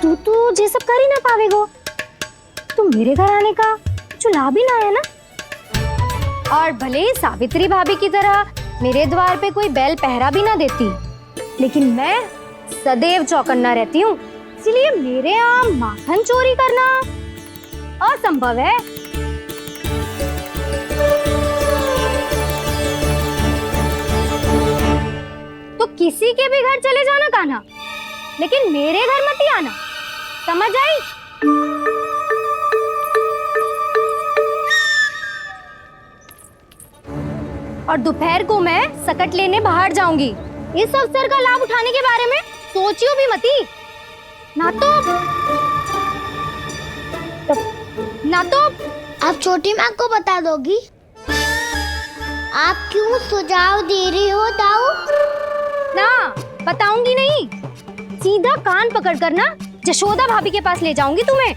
तू तो ये सब कर ही ना पावेगो। तो मेरे घर आने का जो लाभ ही ना है ना। और भले ही सावित्री भाभी की तरह मेरे द्वार पे कोई बैल पहरा भी ना देती, लेकिन मैं सदैव चौकन्ना रहती हूँ, इसलिए मेरे यहाँ माखन चोरी करना असंभव है। तो किसी के भी घर चले जाना कान्हा, लेकिन मेरे घर मत ही आना, समझ आई? और दोपहर को मैं सकट लेने बाहर जाऊंगी। इस अवसर का लाभ उठाने के बारे में सोचियो भी मती। ना तो आप छोटी माँ को बता दोगी? आप क्यों सुझाव दे रही हो दाऊ? ना बताऊंगी नहीं, सीधा कान पकड़ कर ना जशोदा भाभी के पास ले जाऊंगी तुम्हें।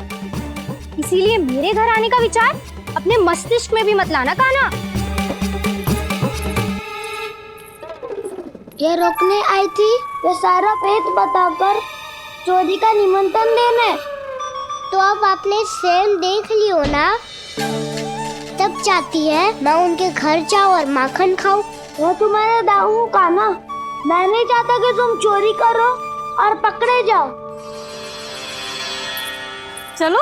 इसीलिए मेरे घर आने का विचार अपने मस्तिष्क में भी मत लाना कान्हा। ये रोकने आई थी ये सारा पेट बताकर चोरी का निमंत्रण देने। तो अब आपने स्वयं देख लियो ना, तब चाहती है मैं उनके घर जाऊँ और माखन खाऊं। वो तुम्हारे दाऊ का ना, मैं नहीं चाहता कि तुम चोरी करो और पकड़े जाओ। चलो,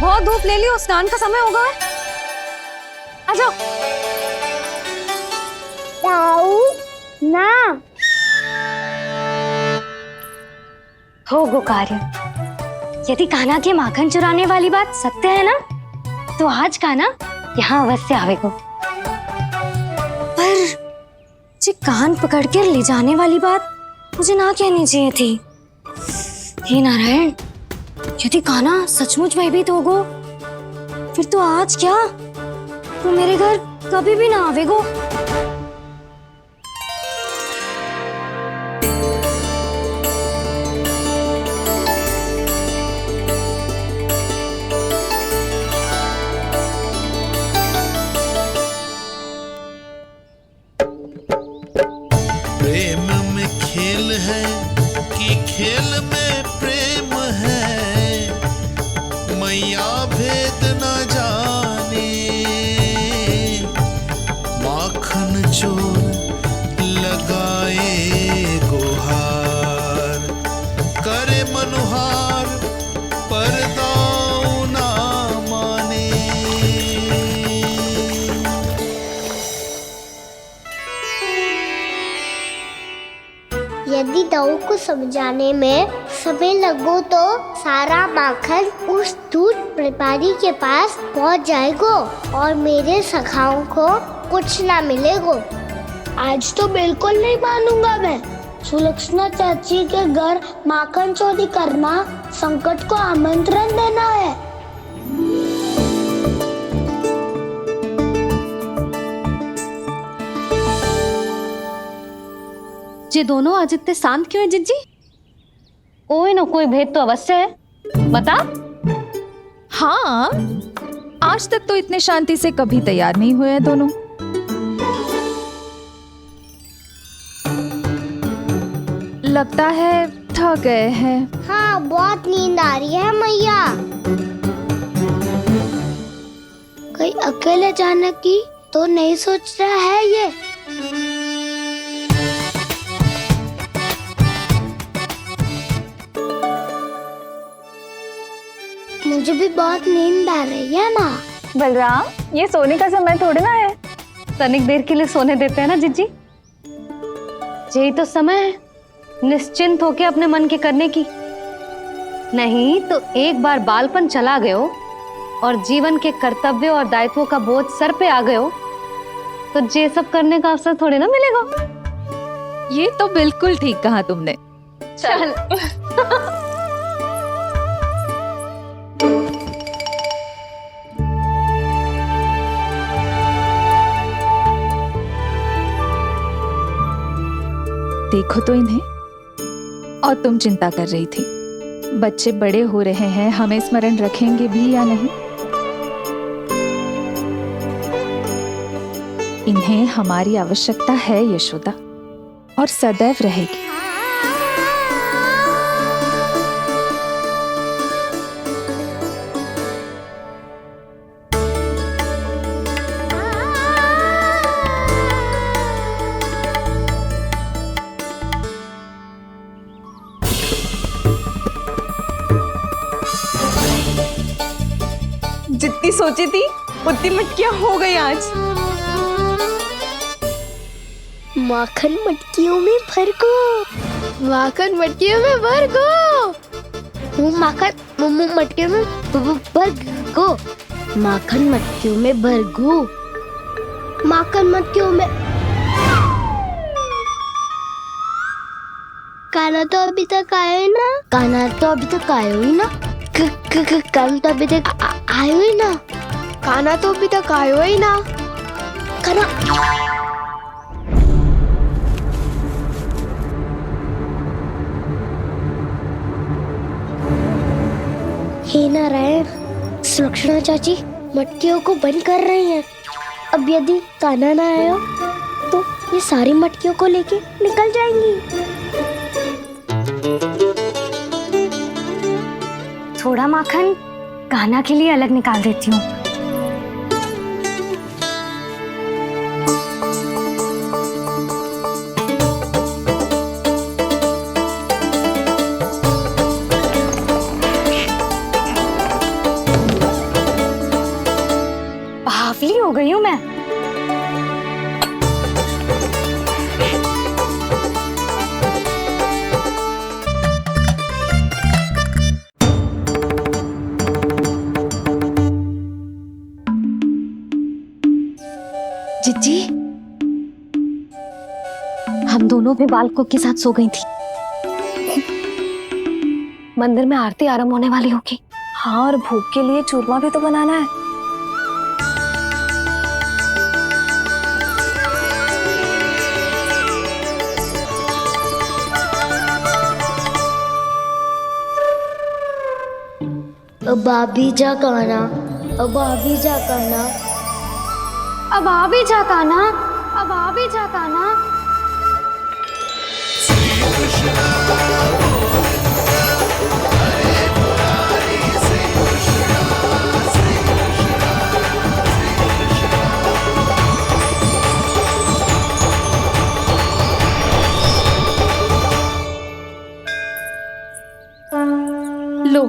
बहुत धूप ले ली, स्नान का समय होगा। आ जाओ। दाऊ ना हो गो कार्य। यदि कान्हा के माखन चुराने वाली बात सत्य है ना, तो आज कान्हा यहाँ अवश्य आवेगो। पर जी कान पकड़ कर ले जाने वाली बात मुझे ना कहनी चाहिए थी। हे नारायण, यदि कान्हा सचमुच भयभीत होगो, फिर तो आज क्या, तो मेरे घर कभी भी ना आवेगो। प्रेम में खेल है कि खेल में प्रेम है, मैया भेद न जाने। माखन चोर लगाए गुहार, करे मनुहार पर दाऊ ना माने। यदि दाऊ को समझाने में समय लगो तो सारा माखन उस दूध व्यापारी के पास पहुंच जाएगो और मेरे सखाओं को कुछ ना मिलेगो। आज तो बिल्कुल नहीं मानूंगा मैं। सुलक्षणा चाची के घर माखन चोरी करना संकट को आमंत्रण देना है। ये दोनों आज इतने शांत क्यों है जिज्जी? कोई ना कोई भेद तो अवश्य है, बता। हाँ, आज तक तो इतने शांति से कभी तैयार नहीं हुए हैं दोनों। लगता है थक गए हैं। हाँ, बहुत नींद आ रही है मैया। कहीं अकेले जाने की तो नहीं सोच रहा है ये? मुझे भी बहुत नींद आ रही है माँ। बलराम, ये सोने का समय थोड़ी ना है। तनिक देर के लिए सोने देते हैं ना जिज्जी। यही तो समय है निश्चिंत होके अपने मन के करने की। नहीं तो एक बार बालपन चला गयो और जीवन के कर्तव्यों और दायित्वों का बोझ सर पे आ गयो, तो ये सब करने का अवसर थोड़ी ना मिलेगा। ये तो बिल्कुल ठीक कहा तुमने। चल। देखो तो इन्हें, और तुम चिंता कर रही थी बच्चे बड़े हो रहे हैं, हमें स्मरण रखेंगे भी या नहीं। इन्हें हमारी आवश्यकता है यशोदा, और सदैव रहेगी। सोची थी उतनी मटकियां हो गई आज। माखन मटकियों में भर को, माखन मटकियों में भर को, माखन मटकियों में भर को, माखन मटकियों में भर को, माखन मटकियों में। काना तो अभी तक आया ही ना, काना तो अभी तक आया ही ना, काना तो अभी तक आयो ही ना, काना तो अभी तक आयो ही ना, काना। हे नारायण, सुलक्षणा चाची मटकियों को बंद कर रही हैं। अब यदि कान्हा ना आया तो ये सारी मटकियों को लेके निकल जाएंगी। थोड़ा माखन कान्हा के लिए अलग निकाल देती हूँ। बावली हो गई हूँ मैं। जिज्जी, हम दोनों भी बालकों के साथ सो गई थी। मंदिर में आरती आरंभ होने वाली होगी। हाँ, और भोग के लिए चूरमा भी तो बनाना है। अब आ भी जा कान्हा, अब आ भी जा कान्हा, अब आ भी जा कान्हा, अब आ भी जा कान्हा। लो,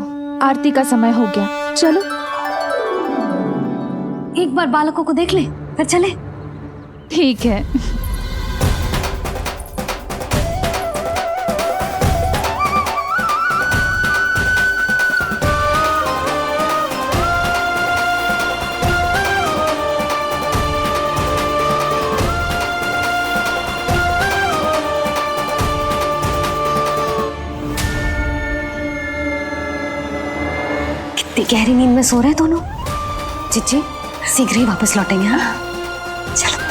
आरती का समय हो गया, चलो। एक बार बालकों को देख ले, फिर चले। ठीक है। कितनी गहरी नींद में सो रहे हैं दोनों। जिज्जी शीघ्र ही वापस लौटेंगे। हाँ चलो।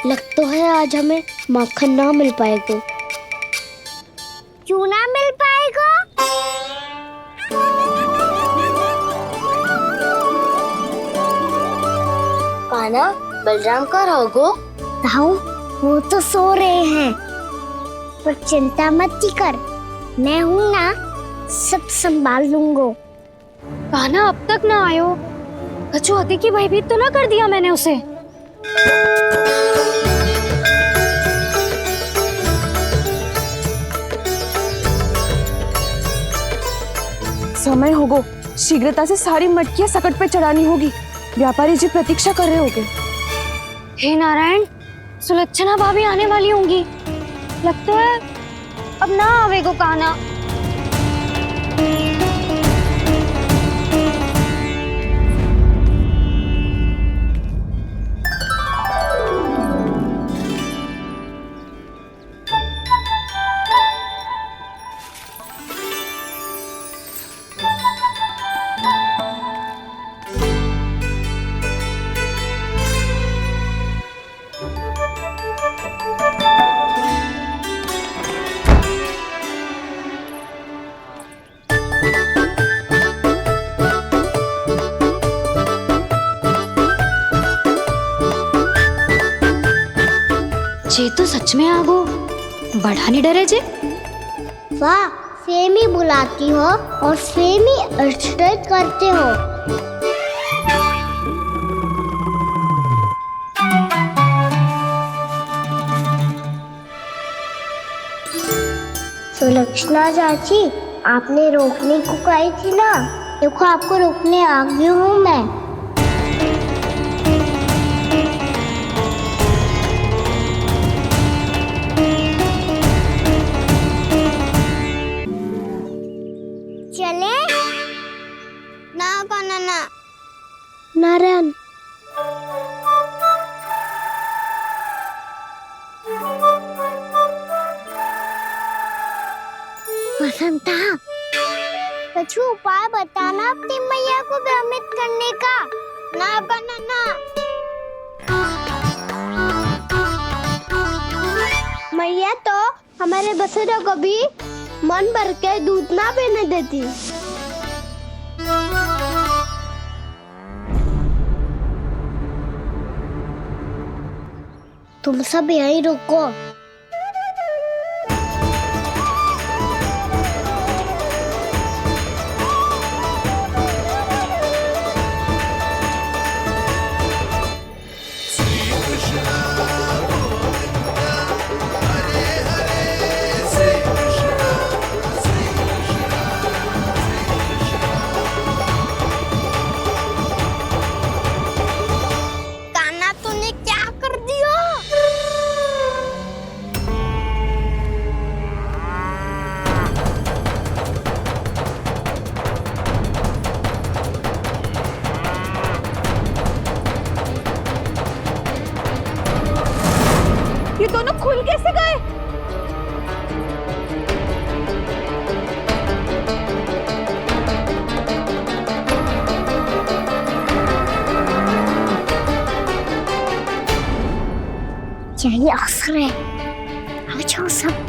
लग तो है आज हमें माखन ना मिल पाएगा। क्यों ना मिल पाएगा? कान्हा, बलराम का रहोगो? ताऊ, वो तो सो रहे हैं, पर चिंता मत कर, मैं हूँ ना, सब संभाल लूंगा। कान्हा अब तक ना आयो, कछुआती की भयभीत तो ना कर दिया मैंने उसे। समय होगो, शीघ्रता से सारी मटकियां सकट पे चढ़ानी होगी। व्यापारी जी प्रतीक्षा कर रहे होंगे। हे नारायण, सुलक्षणा भाभी आने वाली होंगी। लगता है अब ना आवेगो कान्हा। जे तो सच में आगो बढ़ा नहीं डरे जे। वाह, सेम ही बुलाती हो और सेम ही अर्चना करते हो। सुलक्षणा चाची, आपने रोकने को कही थी ना, देखो आपको रोकने आ गई हूँ मैं। चले ना काना ना नारायण। बसंता, कछु उपाय बताना अपनी मैया को भ्रमित करने का। ना काना ना। मैया तो हमारे बसेरा को भी मन भर के दूध ना पीने देती। तुम सब यहीं रुको। ये दोनों खुल कैसे गए? यही अवसर है, अब जाओ सब।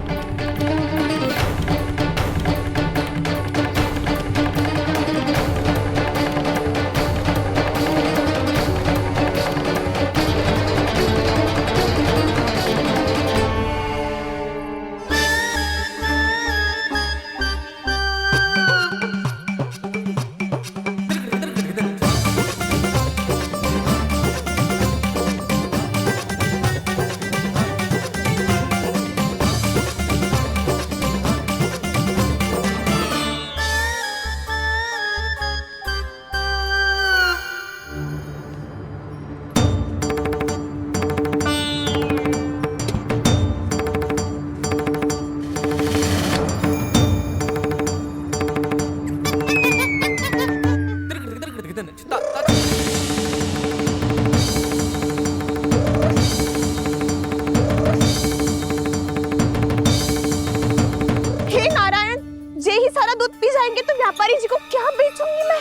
जाएंगे तो व्यापारी जी को क्या बेचूंगी मैं?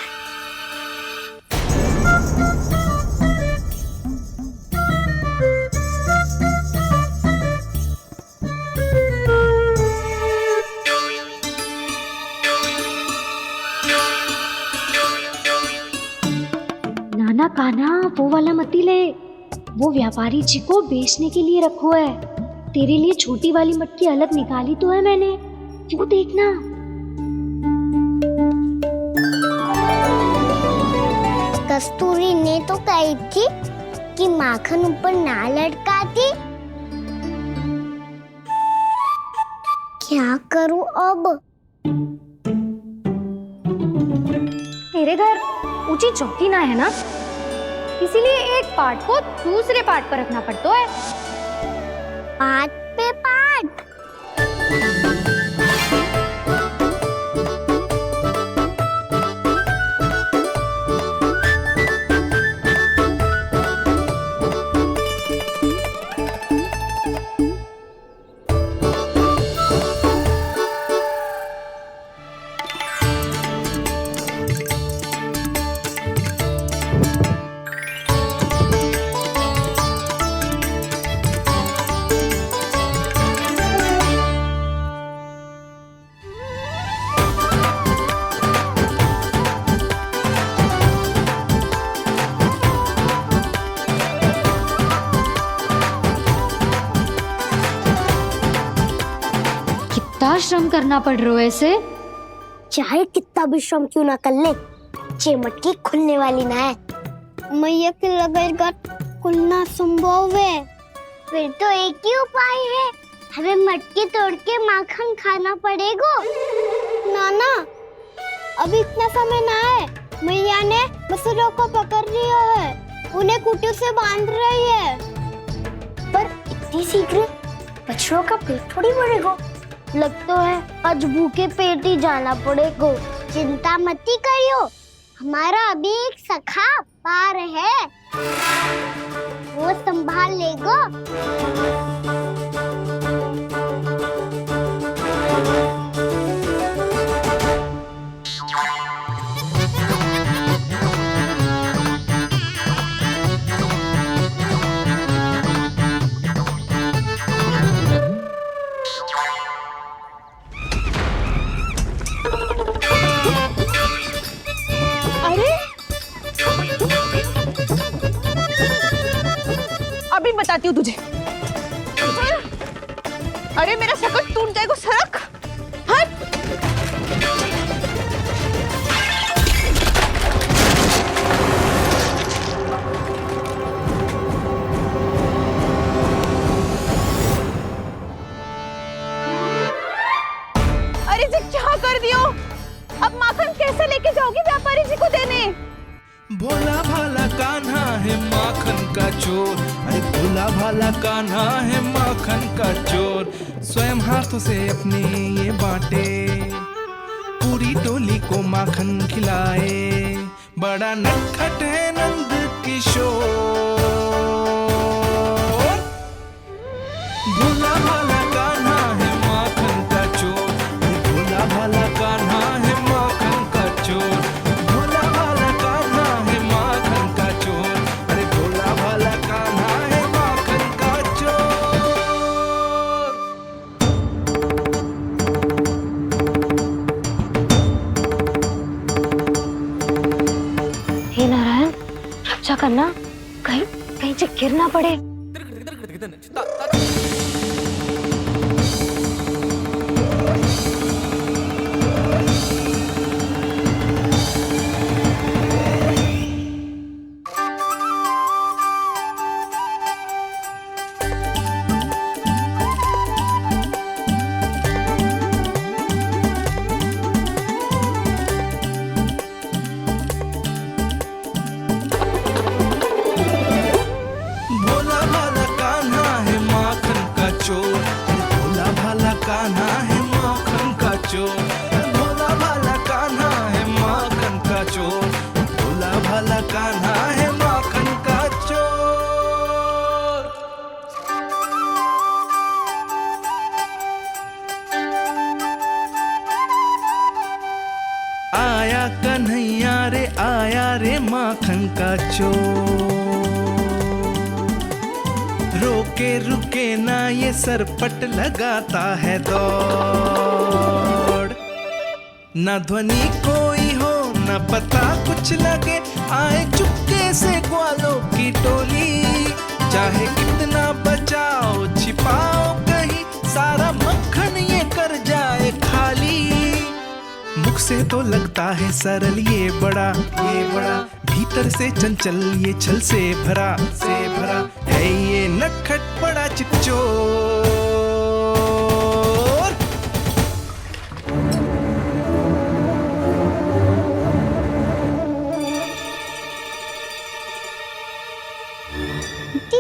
नाना कान्हा वो वाला मती ले, वो व्यापारी जी को बेचने के लिए रखो है। तेरे लिए छोटी वाली मटकी अलग निकाली तो है मैंने, वो देखना। कस्तूरी ने तो कही थी कि माखन ऊपर ना लटकाती। क्या करूं अब? तेरे घर ऊंची चौकी ना है ना, इसीलिए एक पार्ट को दूसरे पार्ट पर रखना पड़ता है। पार्ट पे पार्ट। बहुत श्रम करना पड़ रहा है इसे। चाहे कितना भी श्रम क्यों ना कर ले, ये मटकी खुलने वाली ना है। मैया के लगेगा खुलना संभव है। फिर तो एक ही उपाय है, हमें मटकी तोड़ के माखन खाना पड़ेगा। नाना, अभी इतना समय ना है। मैया ने बछड़ों को पकड़ लिया है, उन्हें कुटी से बांध रही है। पर इतनी शीघ्र बछड़ों का पेट थोड़ी भरेगा। लगता है आज भूखे पेट ही जाना पड़ेगा। चिंता मत करियो, हमारा अभी एक सखा पार है, वो संभाल लेगा। अभी बताती हूँ तुझे। अरे मेरा शकट टूट जाएगा, सरक हट। अरे जी क्या कर दियो? अब माखन कैसे लेके जाओगी व्यापारी जी को देने? भोला भाला कान्हा है माखन का चोर, अरे भोला भाला कान्हा है माखन का चोर। स्वयं हाथों से अपने ये बांटे, पूरी टोली को माखन खिलाए। बड़ा नटखट है नंद किशोर। भोला भाला कान्हा है माखन का चोर, अरे भोला भाला कान्हा है माखन का चोर। भोला भाला कान्हा है माखन का चोर, अरे भोला भाला कान्हा है माखन का चोर। हे नारायण, रक्षा करना, कहीं कहीं से गिर ना पड़े। भोला भाला कान्हा है माखन का चोर, भोला भाला कान्हा है माखन का चोर। भोला भाला कान्हा है माखन का चोर, भोला भाला कान्हा है माखन का चोर। आया कन्हैया रे आया रे माखन का चोर। रोके रुके ना ये सरपट लगाता है दौड़। न ध्वनि कोई हो न पता कुछ लगे, आए चुपके से ग्वालों की टोली। चाहे कितना बचाओ छिपाओ कहीं, सारा मक्खन ये कर जाए खाली। मुख से तो लगता है सरल ये बड़ा भीतर से चंचल ये छल से भरा है ये नटखट बड़ा चिकचोर।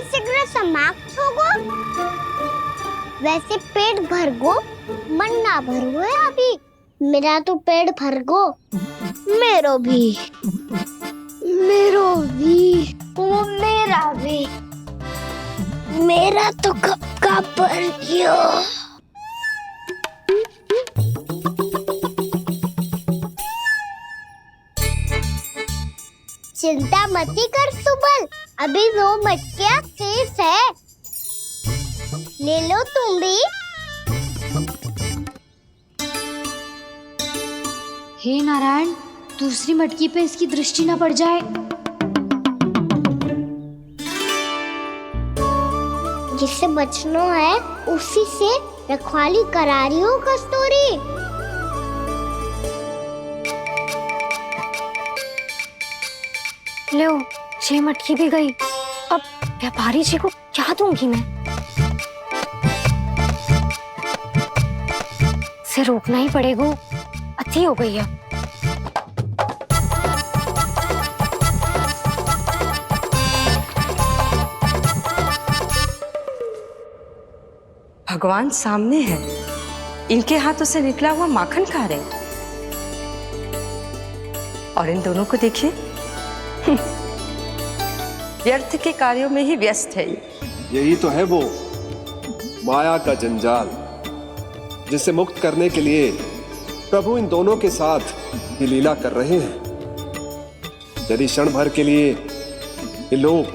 शीघ्र समाप्त होगो। वैसे पेट भर गो, मन ना भर गो है अभी। मेरा तो पेट भर गो। मेरो भी ओ मेरा भी। मेरा तो कब का भर गयो। चिंता मत कर सुबल, अभी 2 मटकियां शेष है, ले लो तुम भी। हे नारायण, दूसरी मटकी पे इसकी दृष्टि न पड़ जाए। जिससे बचना है उसी से रखवाली करा रही हो कस्तूरी? लो, 6 मटकी भी गई। अब व्यापारी जी को क्या दूंगी मैं? इसे रोकना ही पड़ेगा, अति हो गई है। भगवान सामने है, इनके हाथों से निकला हुआ माखन खा रहे हैं। और इन दोनों को देखिए, व्यर्थ के कार्यों में ही व्यस्त है। यही तो है वो माया का जंजाल, जिसे मुक्त करने के लिए प्रभु इन दोनों के साथ ये लीला कर रहे हैं। यदि क्षण भर के लिए ये लोग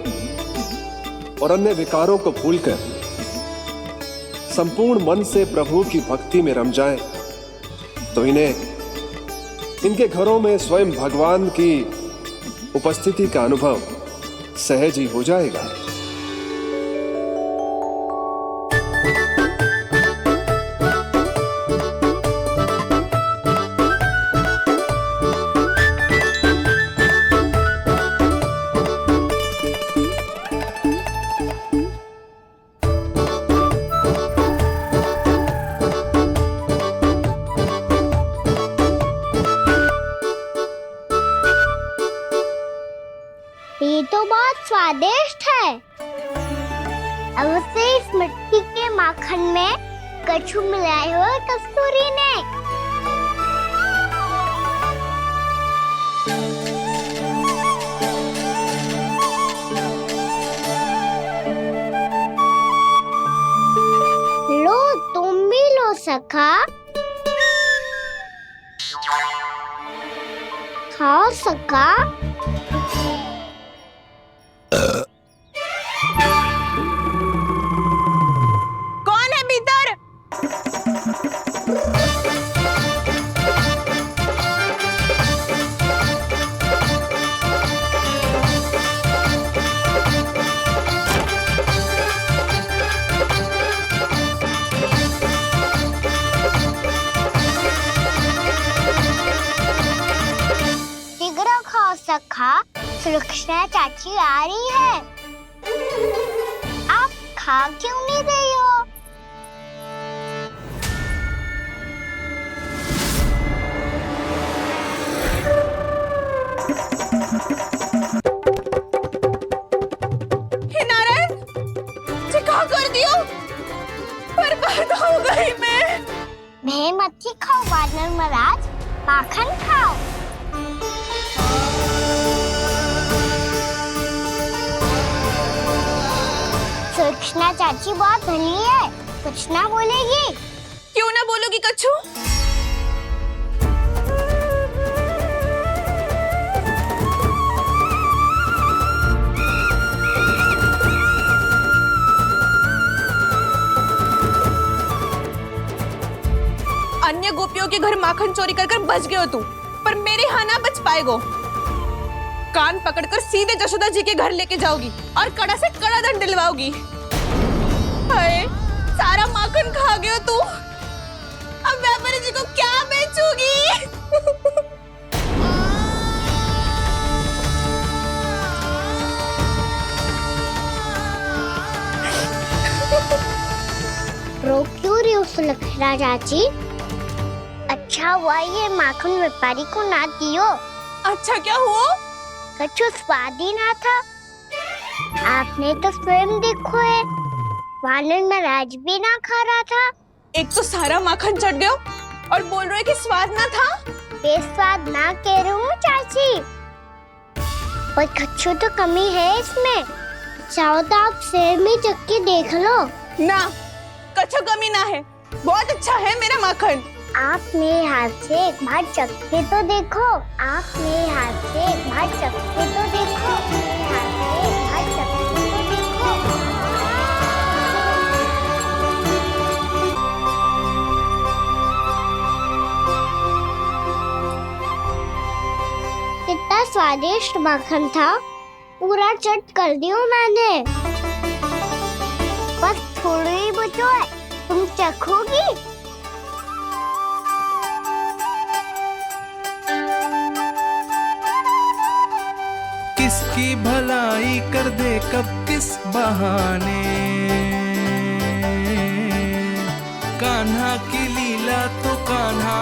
और अन्य विकारों को भूलकर संपूर्ण मन से प्रभु की भक्ति में रम जाएं, तो इन्हें इनके घरों में स्वयं भगवान की उपस्थिति का अनुभव सहज ही हो जाएगा। ये तो बहुत स्वादिष्ट है। अब से इस मिट्टी के माखन में कछु मिलाए हो कस्तूरी ने। लो, तुम भी लो सखा। खाओ सखा। कौन है भीतर? शीघ्र खाओ सखा, सुलक्षणा चाची आ रही है। आप खा क्यों नहीं रही हो? हे नारायण, क्या कर दियो? बर्बाद हो गई मैं। मत ही खाओ वानर महाराज, माखन खाओ। सुलक्षणा चाची बहुत भली है, कुछ ना बोलेगी। क्यों ना बोलोगी कच्छू? अन्य गोपियों के घर माखन चोरी कर बच गए हो तू, पर मेरे यहाँ ना बच पाएगो। कान पकड़कर सीधे जशोदा जी के घर लेके जाओगी और कड़ा से कड़ा दंड दिलवाओगी। हाय, सारा माखन खा गए हो तू। अब व्यापारी जी को क्या बेचूगी? रो क्यों रही हो सुलक्षणा चाची? अच्छा हुआ ये माखन व्यापारी को ना दियो। अच्छा क्या हुआ? कछु स्वाद ही ना था। आपने तो स्वयं देखो है, वानर महाराज भी ना खा रहा था। एक तो सारा माखन चढ़ गया और बोल रहे कि स्वाद ना था। बेस्वाद ना कह रही हूँ चाची, पर कछु तो कमी है इसमें। चाहो तो आप शहर में चख के देख लो। ना, कछु कमी ना है, बहुत अच्छा है मेरा माखन। आप मेरे हाथ से एक बार चख के तो देखो। आप मेरे हाथ से एक बार चख के तो देखो। मेरे हाथ से एक बार चख के तो देखो। कितना स्वादिष्ट माखन था, पूरा चट कर दिया मैंने। बस थोड़ी ही बचो है, तुम चखोगी? किसकी भलाई कर दे कब किस बहाने, कान्हा की लीला तो कान्हा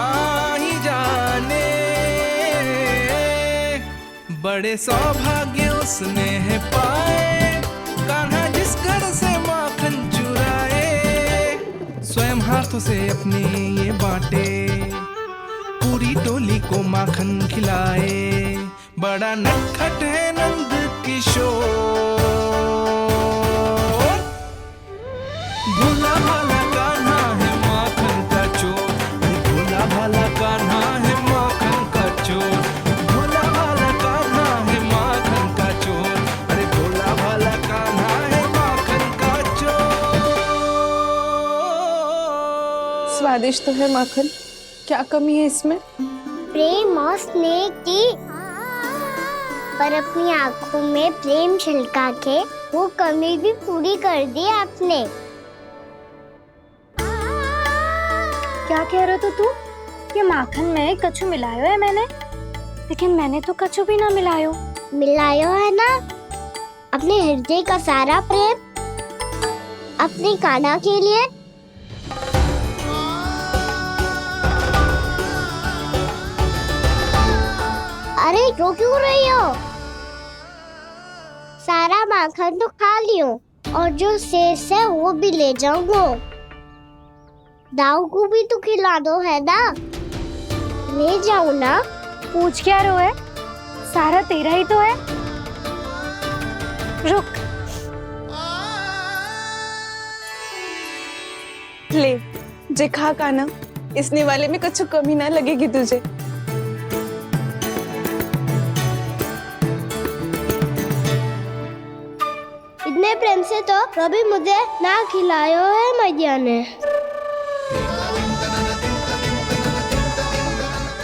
ही जाने। बड़े सौभाग्य उसने है पाए, कान्हा जिस घर से माखन चुराए, स्वयं हाथों से अपने ये बांटे, पूरी टोली को माखन खिलाए। बड़ा नटखट है नंद किशोर, भोला भाला कान्हा है माखन का चोर, भोला भाला कान्हा है माखन का चोर, भोला भाला कान्हा है माखन का चोर, अरे भोला भाला कान्हा है माखन का चोर। स्वादिष्ट तो है माखन, क्या कमी है इसमें? प्रेम और स्नेह की, पर अपनी आंखों में प्रेम छिलका के वो कमी भी पूरी कर दी आपने। क्या कह रहे हो तू? ये माखन में कछु मिलायो है मैंने, लेकिन मैंने तो कछु भी ना मिलायो। मिलायो है ना अपने हृदय का सारा प्रेम अपनी कान्हा के लिए। अरे रो क्यों रही हो? सारा माखन तो खा लियो और जो शेष है वो भी ले जाऊंगा। दाऊ को भी तो खिला दो, है ना? ले जाऊं ना? पूछ क्या रहो है, सारा तेरा ही तो है। रुक, ले जे खा कान्हा, इसने वाले में कुछ कमी ना लगेगी तुझे। इतने प्रेम से तो कभी मुझे ना खिलायो है मैया ने।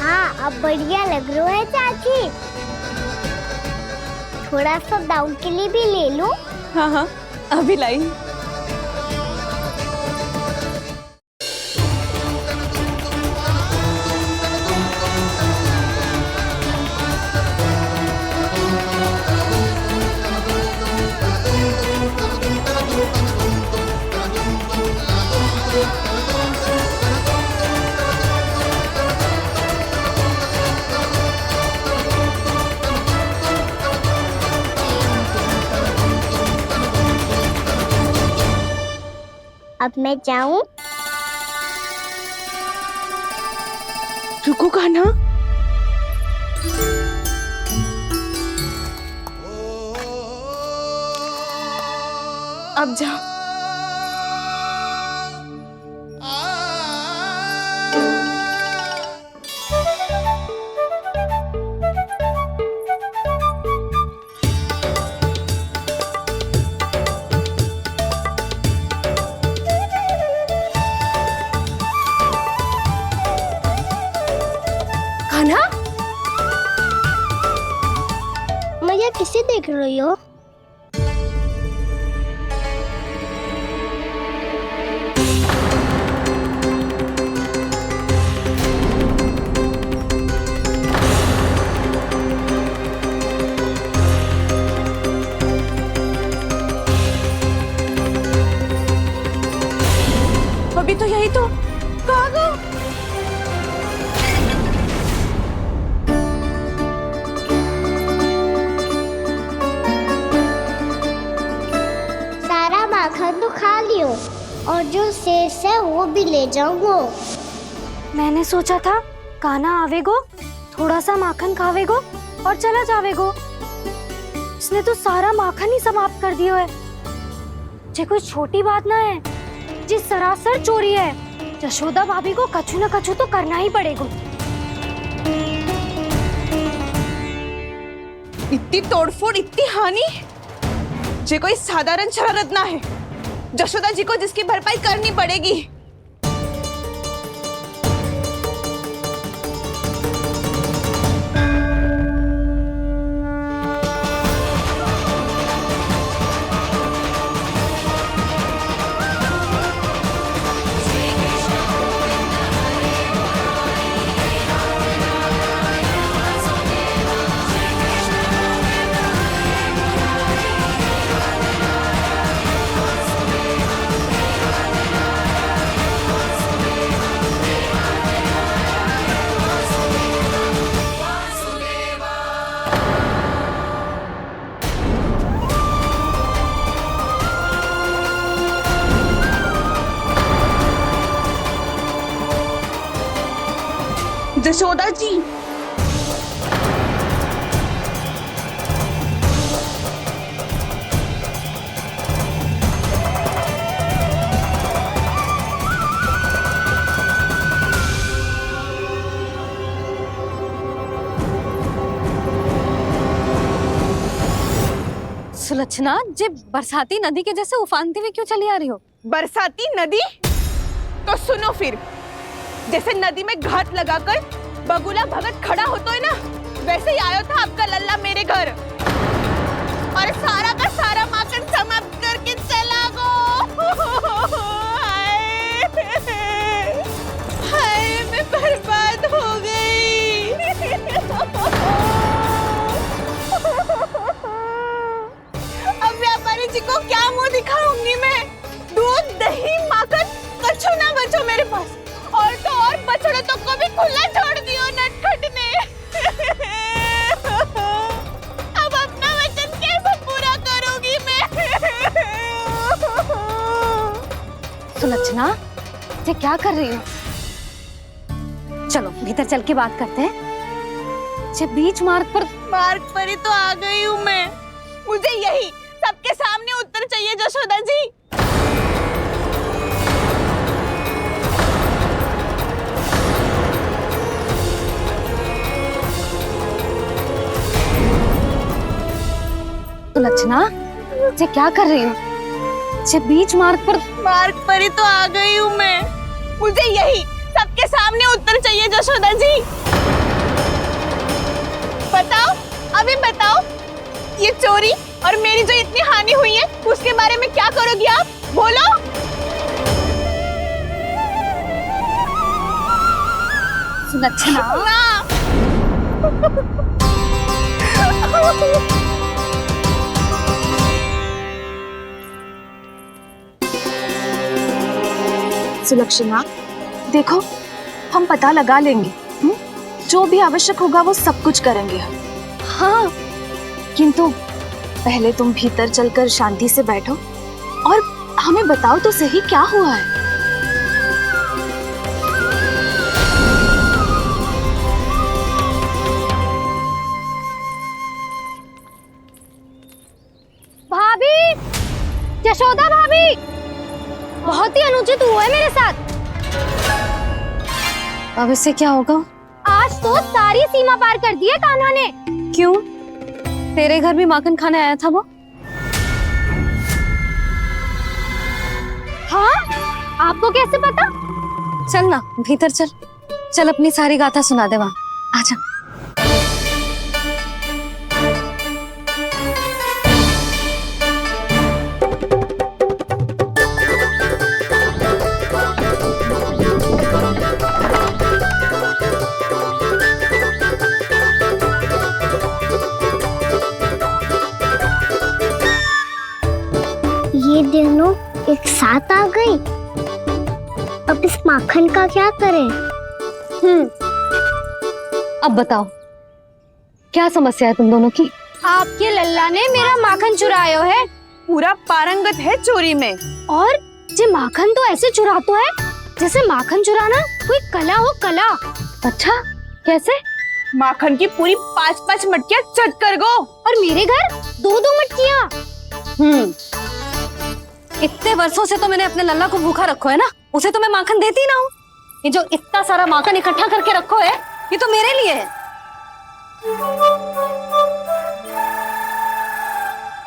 हाँ, अब बढ़िया लग रहा है चाची। थोड़ा सा दाऊ के लिए भी ले लो। हाँ हाँ, अभी लाई। अब मैं जाऊं? रुको कान्हा, अब जा। कान्हा, मैया किसे देख रही हो? अभी तो यही तो। कहाँ गो? सारा माखन तो खा लियो और जो शेष है वो भी ले जाऊंगा। मैंने सोचा था कान्हा आवेगो, थोड़ा सा माखन खावेगो और चला जावेगो। इसने तो सारा माखन ही समाप्त कर दिया है। ये कोई छोटी बात ना है, जी सरासर चोरी है। यशोदा भाभी को कछु न कछु तो करना ही पड़ेगा। इतनी तोड़फोड़, इतनी हानि, ये कोई साधारण शरारत ना है। यशोदा जी को जिसकी भरपाई करनी पड़ेगी। जशोदा जी। सुलक्षणा, जे बरसाती नदी के जैसे उफानते हुए क्यों चली आ रही हो? बरसाती नदी? तो सुनो फिर, जैसे नदी में घाट लगाकर बगुला भगत खड़ा होता है ना, वैसे ही आया था आपका लल्ला मेरे घर और सारा का सारा माखन समाप्त करके चला गो। हाय मैं बर्बाद हो गई। अब व्यापारी जी को क्या मुंह दिखाऊंगी मैं? दूध दही माखन कछु ना बचो मेरे पास, और तो और बछड़े तो को भी खुला छोड़ दियो नटखट ने। अब अपना वचन कैसे पूरा करूंगी मैं? सुलक्षणा, ये क्या कर रही हो? चलो भीतर चल के बात करते हैं। ये बीच मार्ग पर ही तो आ गई हूँ मैं। मुझे यही सबके सामने उत्तर चाहिए जशोदा जी। सुलक्षणा, ये क्या कर रही हो? ये बीच मार्ग पर ही तो आ गई हूँ मैं। मुझे यही सबके सामने उत्तर चाहिए जशोदा जी। बताओ, अभी बताओ, ये चोरी और मेरी जो इतनी हानि हुई है उसके बारे में क्या करोगी आप? बोलो। सुलक्षणा, सुलक्षणा, देखो हम पता लगा लेंगे, जो भी आवश्यक होगा वो सब कुछ करेंगे हम। हाँ, किंतु पहले तुम भीतर चलकर शांति से बैठो और हमें बताओ तो सही क्या हुआ है। भाभी, यशोदा भाभी, बहुत ही अनुचित हुआ है मेरे साथ। अब इससे क्या होगा? आज तो सारी सीमा पार कर दी है कान्हा ने। क्यों? तेरे घर भी माखन खाने आया था वो? हाँ? आपको कैसे पता? चल ना भीतर चल, चल अपनी सारी गाथा सुना दे वहां। आजा। ये दोनों एक साथ आ गई। अब इस माखन का क्या करें? अब बताओ, क्या समस्या है तुम दोनों की? आपके लल्ला ने मेरा माखन चुरायो है। पूरा पारंगत है चोरी में। और ये माखन तो ऐसे चुराता है जैसे माखन चुराना कोई कला हो, कला। अच्छा, कैसे? माखन की पूरी 5-5 मटकियां चट कर गो। और मेरे घर 2-2 मटकियां। इतने वर्षों से तो मैंने अपने लल्ला को भूखा रखो है ना, उसे तो मैं माखन देती ना हूँ। ये जो इतना सारा माखन इकट्ठा करके रखो है, ये तो मेरे लिए है।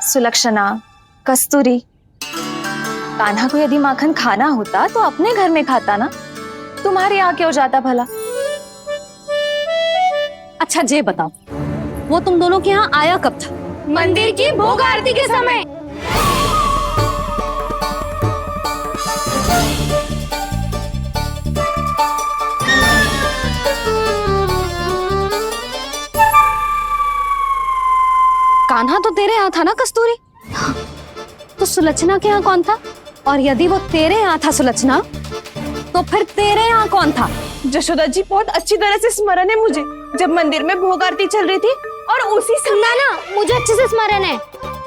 सुलक्षणा, कस्तूरी, कान्हा को यदि माखन खाना होता तो अपने घर में खाता ना, तुम्हारे यहाँ क्यों जाता भला? अच्छा ये बताओ, वो तुम दोनों के यहाँ आया कब था? मंदिर की भोग आरती के समय। कान्हा तो तेरे यहाँ था ना कस्तूरी? तो सुलक्षणा के यहाँ कौन था? और यदि वो तेरे यहाँ था सुलक्षणा, तो फिर तेरे यहाँ कौन था? जशोदा जी, बहुत अच्छी तरह से स्मरण है मुझे, जब मंदिर में भोग आरती चल रही थी और उसी समय ना, मुझे अच्छे से स्मरण है।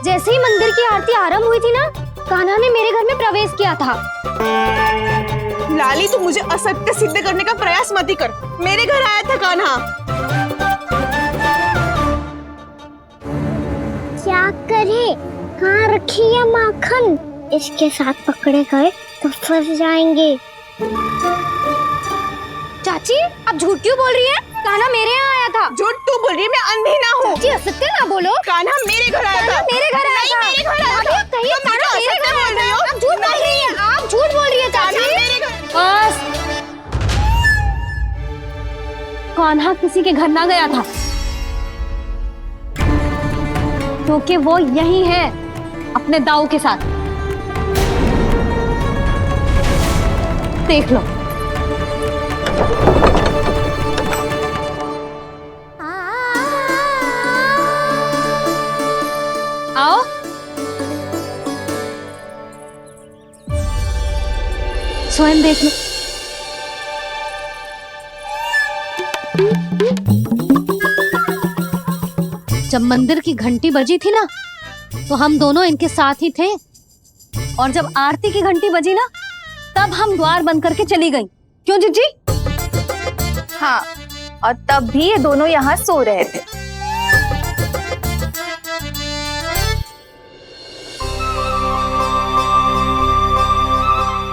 जैसे ही मंदिर की आरती आरंभ हुई थी ना, कान्हा ने मेरे घर में प्रवेश किया था। लाली, तू मुझे असत्य सिद्ध करने का प्रयास मत ही कर। मेरे घर आया था कान्हा। क्या करे, कहाँ रखी है माखन? इसके साथ पकड़े गए तो फंस जाएंगे। चाची आप झूठ क्यों बोल रही है? कान्हा मेरे यहाँ आया था। झूठ तू बोल रही है, मैं अंधी ना हूँ। चाची असत्य ना बोलो। कान्हा मेरे घर आया था। कान्हा मेरे घर आया था। मेरे घर आया था। भाभी, कहिए तुम कान्हा मुझे मेरे घर असत्य बोल रही हो। आप झूठ बोल रही है। आप झूठ बोल रही है चाची। मेरे घर। बस, कान्हा किसी के घर ना गया था, क्योंकि वो यही है अपने दाऊ के साथ। देख लो। आओ। स्वयं देख लो। जब मंदिर की घंटी बजी थी ना, तो हम दोनों इनके साथ ही थे, और जब आरती की घंटी बजी ना, तब हम द्वार बंद करके चली गई। क्यों जीजी? हाँ, और तब भी ये दोनों यहाँ सो रहे थे।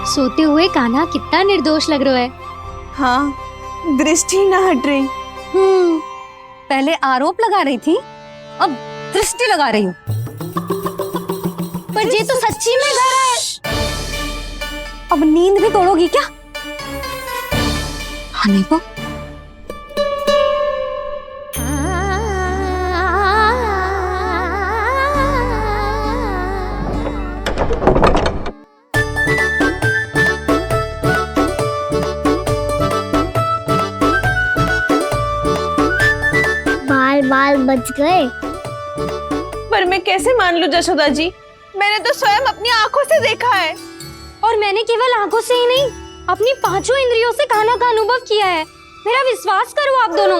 सोते हुए कान्हा कितना निर्दोष लग रहा है। हाँ, दृष्टि ना हट रही। पहले आरोप लगा रही थी, अब दृष्टि लगा रही हूँ। पर ये तो सच्ची में घर है। अब नींद भी तोड़ोगी क्या? हनी को बाल बच गए। पर मैं कैसे मान लूं जशोदा जी? मैंने तो स्वयं अपनी आंखों से देखा है। और मैंने केवल आंखों से ही नहीं, अपनी पांचों इंद्रियों से कान्हा का अनुभव किया है। मेरा विश्वास करो आप दोनों।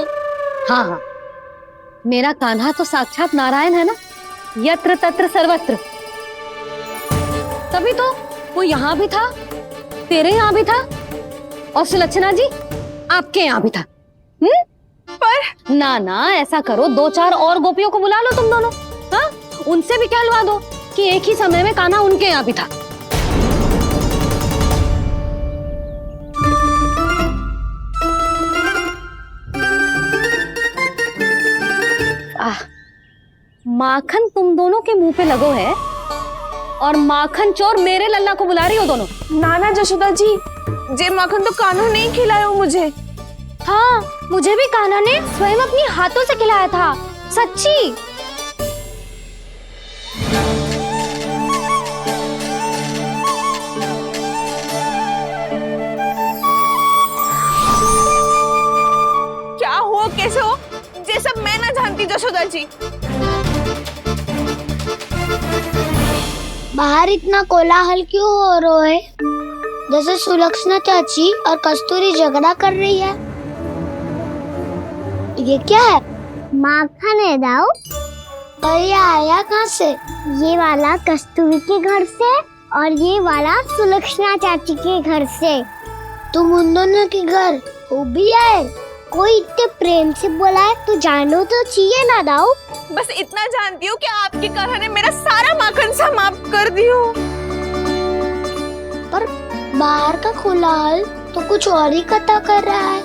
हाँ हाँ, मेरा कान्हा तो साक्षात नारायण है ना, यत्र तत्र सर्वत्र। तभी तो वो यहाँ भी था, तेरे यहाँ भी था, और सुलक्षणा जी आपके यहाँ भी था। पर ना ना, ऐसा करो, 2-4 और गोपियों को बुला लो तुम दोनों। हाँ, उनसे भी कहलवा दो कि एक ही समय में कान्हा उनके यहाँ भी था। माखन तुम दोनों के मुंह पे लगो है, और माखन चोर मेरे लल्ला को बुला रही हो दोनों। नाना जशोदा जी, जे माखन तो कान्हा ने ही खिलाया मुझे। हाँ, मुझे भी कान्हा ने स्वयं अपनी हाथों से खिलाया था, सच्ची। क्या हो, कैसे हो, ये सब मैं ना जानती जशोदा जी। बाहर इतना कोलाहल क्यों हो रहा है? जैसे सुलक्षणा चाची और कस्तूरी झगड़ा कर रही है। ये क्या है? माखन है दाऊ। और ये आया कहाँ से? ये वाला कस्तूरी के घर से, और ये वाला सुलक्षणा चाची के घर से। तुम उन दोनों के घर वो भी आए? कोई इतने प्रेम से बोला है तो जानो तो चाहिए ना दाऊ। बस इतना जानती हूँ कि आपके कान्हा ने मेरा सारा माखन समाप्त कर दियो। पर बाहर का कोलाहल तो कुछ और ही कथा कर रहा है।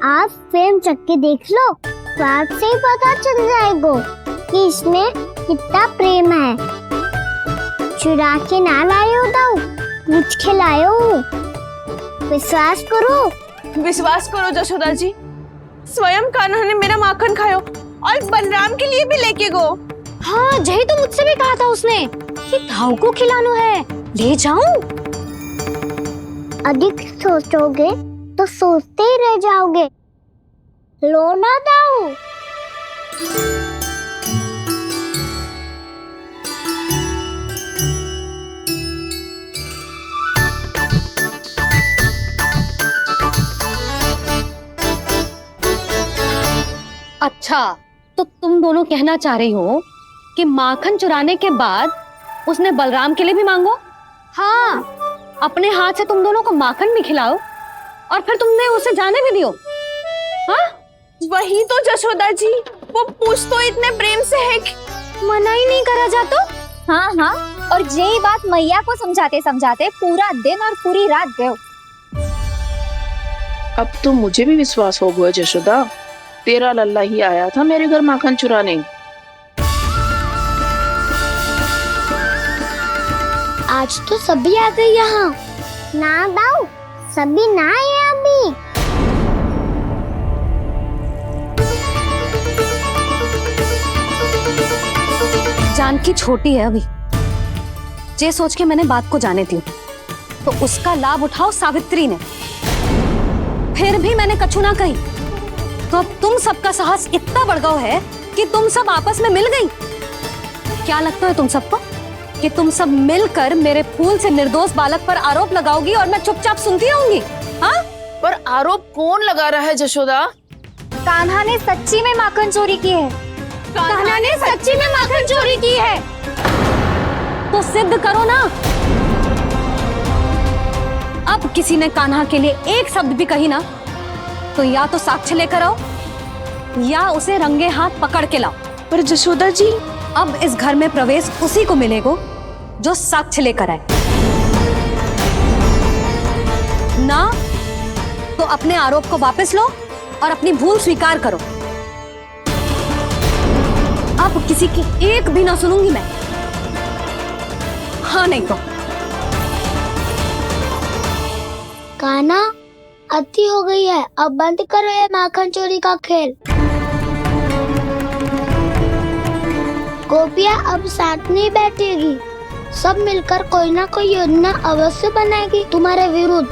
आप स्वयं चख के देख लो, तो आपसे ही पता चल जाएगा कि इसमें कितना प्रेम है। चुरा के ना लाए हो दाऊ, पूछ के लाए हो। विश्वास करो। विश्वास करो जशोदा जी, स्वयं कान्हा ने मेरा माखन खायो, और बलराम के लिए भी लेके गो। हाँ, जही तो मुझसे भी कहा था उसने कि दाऊ को खिलाना है, ले जाऊं। अधिक सोचोगे तो सोचते ही रह जाओगे। लो ना दाऊ। अच्छा, तो तुम दोनों कहना चाह रही हो कि माखन चुराने के बाद उसने बलराम के लिए भी मांगो? हाँ, अपने हाथ से तुम दोनों को माखन भी खिलाओ और फिर तुमने उसे जाने भी दियो। हाँ, वही तो जशोदा जी, वो पूछ तो इतने प्रेम से है कि मना ही नहीं करा जातो। हाँ हाँ, और यही बात मैया को समझाते समझाते पूरा दिन और पूरी रात गयो। अब तो मुझे भी विश्वास हो गया जशोदा, तेरा लल्ला ही आया था मेरे घर माखन चुराने। आज तो सभी आ गए यहाँ। ना दाऊ, सभी ना आए अभी। जानकी छोटी है अभी, जे सोच के मैंने बात को जाने दी, तो उसका लाभ उठाओ सावित्री ने। फिर भी मैंने कछु ना कही, तो अब तुम सबका साहस इतना बढ़ गया है कि तुम सब आपस में मिल गई। क्या लगता है तुम सबको कि तुम सब मिलकर मेरे फूल से निर्दोष बालक पर आरोप लगाओगी और मैं चुपचाप सुनती रहूंगी? हाँ? पर आरोप कौन लगा रहा है जशोदा? कान्हा ने सच्ची में माखन चोरी की है। कान्हा ने सच्ची में माखन चोरी की है, तो सिद्ध करो ना। अब किसी ने कान्हा के लिए एक शब्द भी कही ना, तो या तो साक्ष्य लेकर आओ या उसे रंगे हाथ पकड़ के लाओ। पर जशोदा जी, अब इस घर में प्रवेश उसी को मिलेगा जो साक्ष्य लेकर आए। ना तो अपने आरोप को वापस लो और अपनी भूल स्वीकार करो। अब किसी की एक भी ना सुनूंगी मैं। हाँ नहीं तो कान्हा, अति हो गई है, अब बंद करो ये माखन चोरी का खेल। गोपियाँ अब साथ नहीं बैठेगी, सब मिलकर कोई ना कोई योजना अवश्य बनाएगी तुम्हारे विरुद्ध।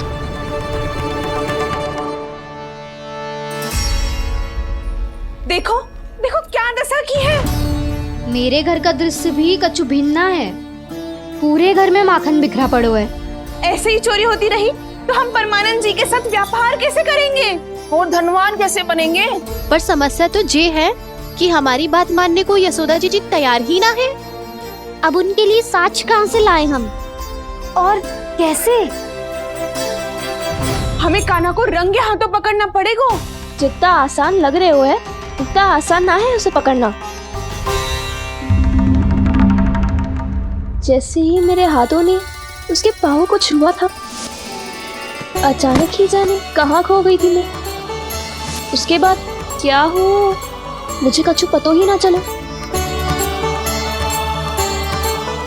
देखो देखो क्या दशा की है। मेरे घर का दृश्य भी कछु भिन्न है। पूरे घर में माखन बिखरा पड़ो है। ऐसे ही चोरी होती रही तो हम परमानंद जी के साथ व्यापार कैसे करेंगे और धनवान कैसे बनेंगे? पर समस्या तो ये है कि हमारी बात मानने को यशोदा जी तैयार ही ना है। अब उनके लिए साक्ष्य कहाँ से लाए हम? और कैसे? हमें कान्हा को रंगे हाथों पकड़ना पड़ेगा। जितना आसान लग रहे हो है उतना आसान ना है उसे पकड़ना। जैसे ही मेरे हाथों ने उसके पाँव को छुआ था, अचानक ही जाने कहाँ खो गई थी मैं। उसके बाद क्या हो मुझे कछु पतो ही ना चला।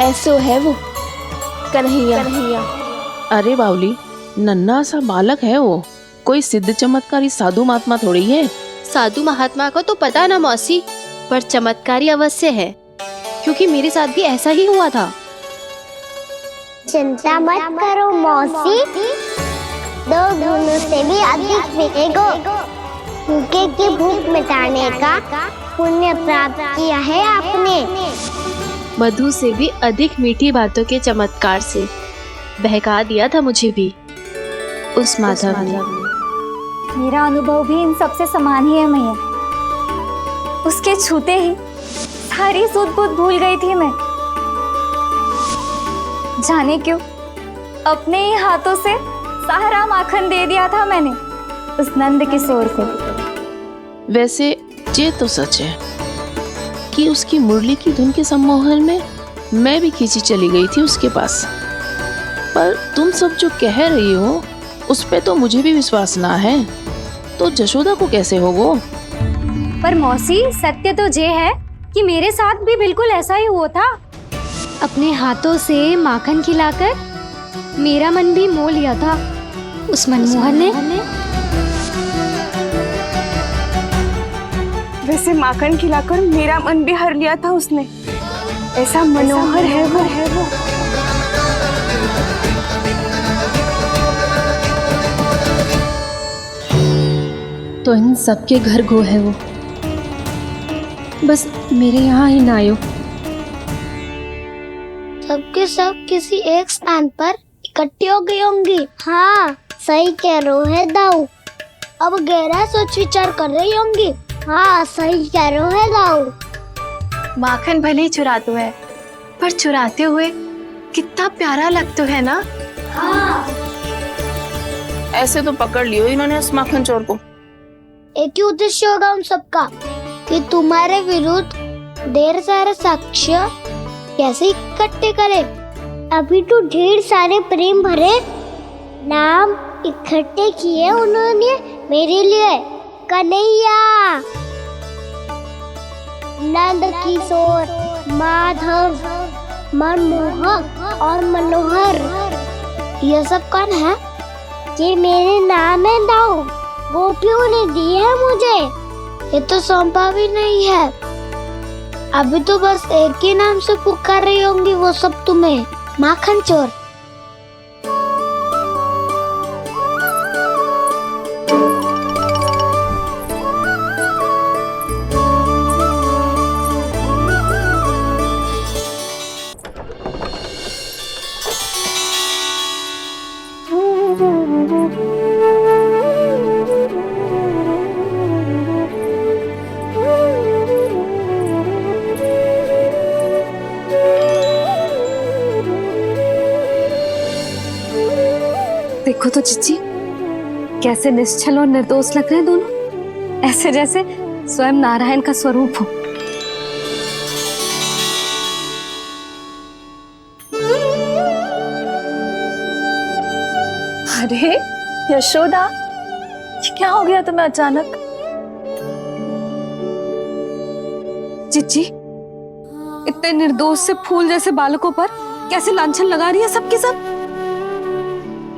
ऐसो है वो कन्हैया। अरे बावली, नन्हा सा बालक है वो, कोई सिद्ध चमत्कारी साधु महात्मा थोड़ी है। साधु महात्मा को तो पता ना मौसी, पर चमत्कारी अवश्य है, क्योंकि मेरे साथ भी ऐसा ही हुआ था। चिंता मत करो मौसी, 2 गुणों से भी अधिक मिलेगा। भूखे की भूख मिटाने का पुण्य प्राप्त किया है आपने। मधु से भी अधिक मीठी बातों के चमत्कार से बहका दिया था मुझे भी उस माधव ने। मेरा अनुभव भी इन सबसे समान ही है मैया। उसके छूते ही सारी सूध बूध भूल गई थी मैं। जाने क्यों अपने ही हाथों से सारा माखन दे दिया था मैंने उस नंद किशोर को। वैसे ये तो सच है कि उसकी मुरली की धुन के सम्मोहन में मैं भी खींची चली गई थी उसके पास। पर तुम सब जो कह रही हो उस पे तो मुझे भी विश्वास ना है, तो जशोदा को कैसे होगो? पर मौसी, सत्य तो ये है कि मेरे साथ भी बिल्कुल ऐसा ही हुआ था। अपने हाथों से माखन खिलाकर मेरा मन भी मोह लिया था उस मनमोहन ने। वैसे माखन खिलाकर मेरा मन भी हर लिया था उसने। ऐसा मनोहर है वो। तो इन सबके घर गो है वो, बस मेरे यहाँ ही ना आयो। सबके सब किसी एक स्थान पर इकट्ठी हो गई होंगी। हाँ, सही कह रहे है दाऊ। अब गहरा सोच विचार कर रही होंगी। हाँ, सही कह रहे है दाऊ। माखन भले ही चुराते है, पर चुराते हुए कितना प्यारा लगता है ना। ऐसे तो पकड़ लियो इन्होंने उस माखन चोर को। एक ही उद्देश्य होगा उन सबका कि तुम्हारे विरुद्ध ढेर सारे साक्ष्य कैसे इकट्ठे करे। अभी तो ढेर सारे प्रेम भरे नाम इकट्ठे किए उन्होंने मेरे लिए। कन्हैया, नंद किशोर, माधव, मनमोहक और मनोहर, ये सब कौन है? ये मेरे नाम है नाउ, गोपियों ने दी है मुझे। ये तो सौंपा भी नहीं है। अभी तो बस एक ही नाम से पुकार रही होंगी वो सब तुम्हें, माखन चोर। देखो तो चिच्ची, कैसे निश्चल और निर्दोष लग रहे हैं दोनों, ऐसे जैसे स्वयं नारायण का स्वरूप हो। अरे यशोदा, ये क्या हो गया तुम्हें अचानक? चिच्ची, इतने निर्दोष से फूल जैसे बालकों पर कैसे लांछन लगा रही है सबके सब।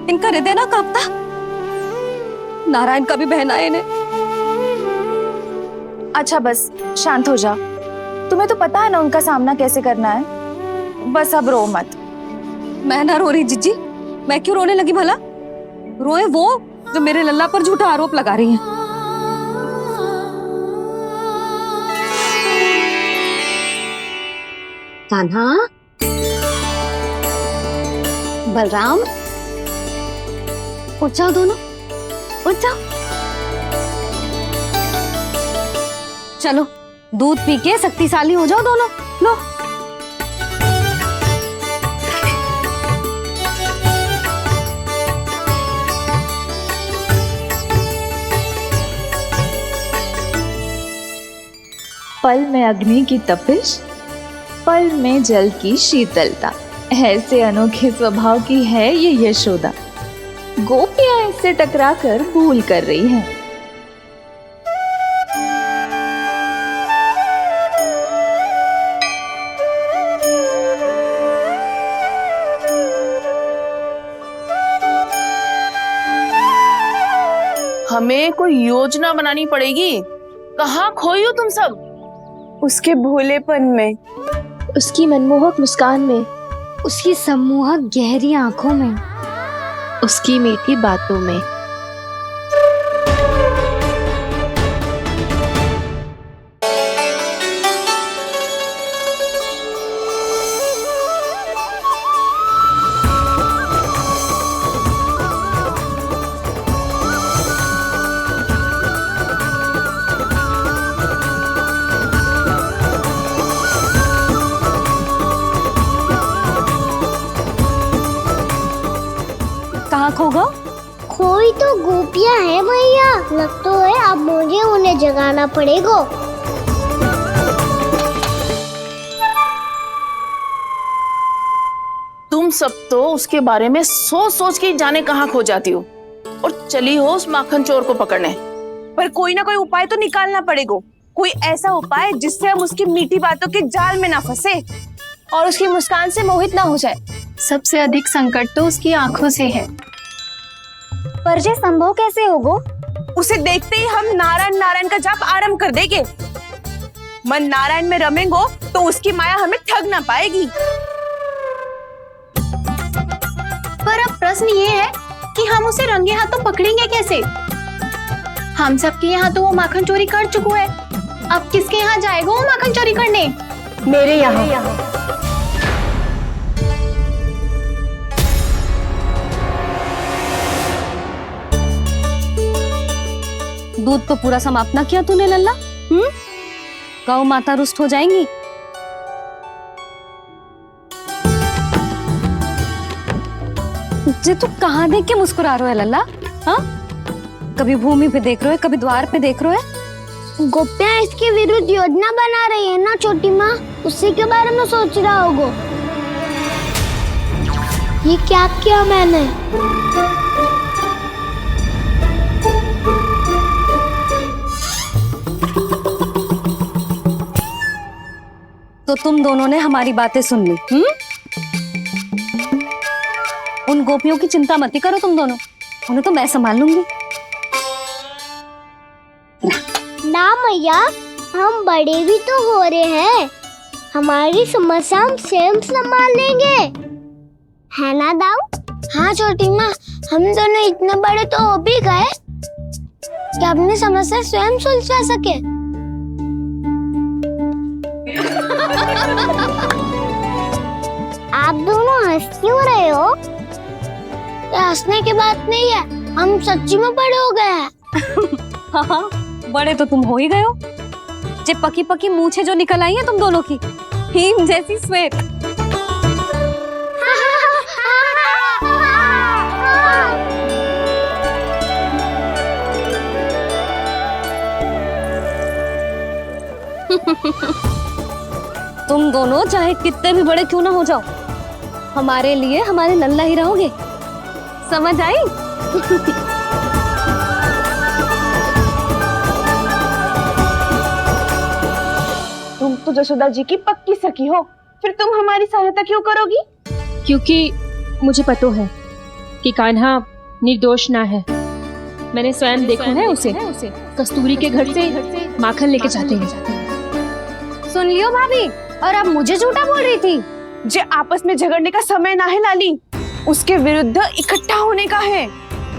इनका हृदय ना कांपता? नारायण का भी बहना है इन्हें। अच्छा बस शांत हो जाओ, तुम्हें तो पता है ना उनका सामना कैसे करना है। बस अब रो मत। मैं ना रो रही जिज्जी, मैं क्यों रोने लगी भला? रोए वो जो मेरे लल्ला पर झूठा आरोप लगा रही हैं। कान्हा, बलराम, उठ जाओ दोनों, उठ जाओ। चलो दूध पी के शक्तिशाली हो जाओ दोनों। लो। पल में अग्नि की तपिश, पल में जल की शीतलता, ऐसे अनोखे स्वभाव की है ये यशोदा। गोपियां इससे टकराकर भूल कर रही हैं। हमें कोई योजना बनानी पड़ेगी। कहाँ खोई हो तुम सब? उसके भोलेपन में, उसकी मनमोहक मुस्कान में, उसकी सम्मोहक गहरी आंखों में, उसकी मीठी बातों में। कहाँ खो गो? खोई तो गोपियां है मैया, लगता है अब मुझे उन्हें जगाना पड़ेगा। तुम सब तो उसके बारे में सोच सोच के जाने कहाँ खो जाती हो और चली हो उस माखन चोर को पकड़ने। पर कोई ना कोई उपाय तो निकालना पड़ेगा। कोई ऐसा उपाय जिससे हम उसकी मीठी बातों के जाल में ना फंसे और उसकी मुस्कान से मोहित ना हो जाए। सबसे अधिक संकट तो उसकी आंखों से है। पर ये संभव कैसे होगो? उसे देखते ही हम नारायण नारायण का जाप आरंभ कर देंगे। मन नारायण में रमेंगो तो उसकी माया हमें ठग ना पाएगी। पर अब प्रश्न ये है कि हम उसे रंगे हाथों पकड़ेंगे कैसे? हम सबके यहाँ तो वो माखन चोरी कर चुका है। अब किसके यहाँ जाएगा वो माखन चोरी करने? मेरे यहाँ। दूध तो पूरा समाप्त ना किया तूने लल्ला। गौ माता रुष्ट हो जाएंगी। जे तू कहाँ देख के मुस्कुरा रहे हो लल्ला? हाँ, कभी भूमि पे देख रहे हो, कभी द्वार पे देख रहे हो। गोपियाँ इसके विरुद्ध योजना बना रही है ना छोटी माँ, उसी के बारे में सोच रहा होगा। ये क्या किया मैंने? तो तुम दोनों ने हमारी बातें सुन ली। उन गोपियों की चिंता मत करो तुम दोनों, उन्हें तो मैं संभाल लूंगी। ना मैया, हम बड़े भी तो हो रहे हैं, हमारी समस्या हम स्वयं संभाल लेंगे, है ना दाऊ? हाँ छोटी माँ, हम दोनों इतने बड़े तो हो भी गए कि अपनी समस्या स्वयं सुलझा सके। आप दोनों हंस क्यों रहे हो? ये हंसने की बात नहीं है, हम सच्ची में बड़े हो गए हैं। हाँ, बड़े तो तुम हो ही गए हो। जे पकी पकी मूछें जो निकल आई हैं तुम दोनों की, हिम जैसी श्वेत। तुम दोनों चाहे कितने भी बड़े क्यों ना हो जाओ, हमारे लिए हमारे लल्ला ही रहोगे, समझ आई? तुम तो जशोदा जी की पक्की सखी हो, फिर तुम हमारी सहायता क्यों करोगी? क्योंकि मुझे पता है कि कान्हा निर्दोष ना है। मैंने स्वयं देखा है उसे कस्तूरी के घर से माखन लेके जाते हैं। सुन लियो भाभी, और अब मुझे झूठा बोल रही थी। जे आपस में झगड़ने का समय ना है लाली, उसके विरुद्ध इकट्ठा होने का है।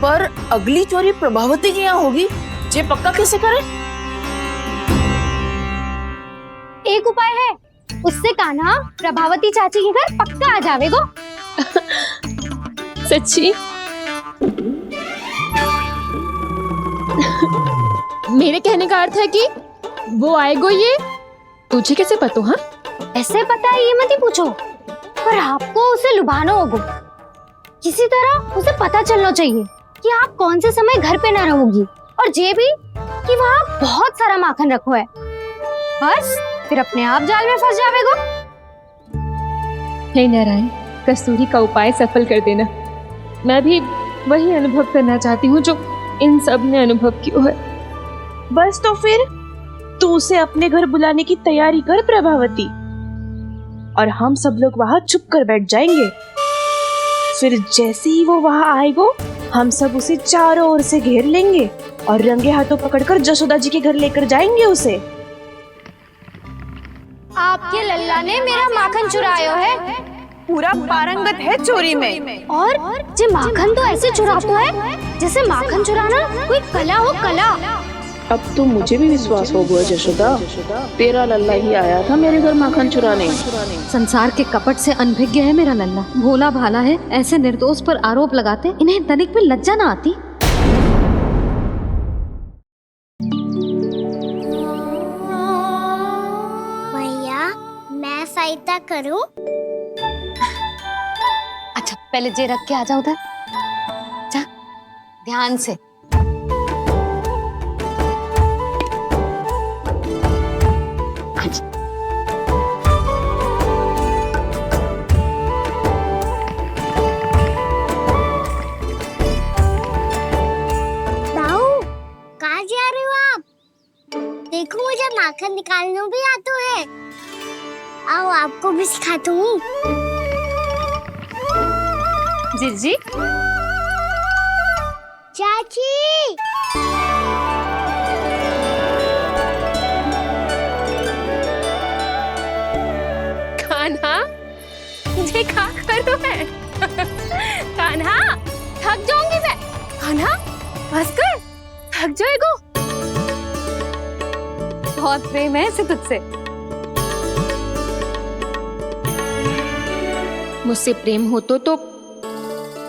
पर अगली चोरी प्रभावती की यहाँ होगी, जे पक्का कैसे करे? एक उपाय है, उससे कान्हा प्रभावती चाची के घर पक्का आ जावेगो। सच्ची? मेरे कहने का अर्थ है कि वो आएगो, ये तुझे कैसे पता? हाँ, ऐसे पता है ये मत ही पूछो, पर आपको उसे लुभाना होगा। किसी तरह उसे पता चलना चाहिए कि आप कौन से समय घर पे ना रहोगी, और ये भी कि वहाँ बहुत सारा माखन रखो है। बस फिर अपने आप जाल में फंस जावेगो। हे नारायण, कस्तूरी का उपाय सफल कर देना। मैं भी वही अनुभव करना चाहती हूँ जो इन सब ने अनुभव किया है। बस तो फिर तू उसे अपने घर बुलाने की तैयारी कर प्रभावती, और हम सब लोग वहाँ चुप कर बैठ जाएंगे। फिर जैसे ही वो वहाँ आएगो, हम सब उसे चारों ओर से घेर लेंगे और रंगे हाथों पकड़कर जशोदा जी के घर लेकर जाएंगे उसे। आपके लल्ला ने मेरा माखन चुराया है, पूरा पारंगत है चोरी में। और जे माखन तो ऐसे चुराता है जैसे माखन चुराना कोई कला हो, कला। अब तो मुझे भी विश्वास हो गया जशोदा, तेरा लल्ला ही आया था मेरे घर माखन चुराने। संसार के कपट से अनभिज्ञ है मेरा लल्ला, भोला भाला है। ऐसे निर्दोष पर आरोप लगाते इन्हें तनिक भी लज्जा ना आती। भैया, मैं सहायता करूं? अच्छा, पहले जे रख के आ जाओ उधर, जा ध्यान से। देखो, मुझे माखन निकालना भी आता है। आओ, आपको भी सिखाता हूँ। जीजी, चाची, कान्हा, मुझे क्या करो है? कान्हा, थक जाऊंगी मैं। कान्हा, बस कर, थक जाएगो। बहुत प्रेम है इसे तुझसे। मुझसे प्रेम होतो तो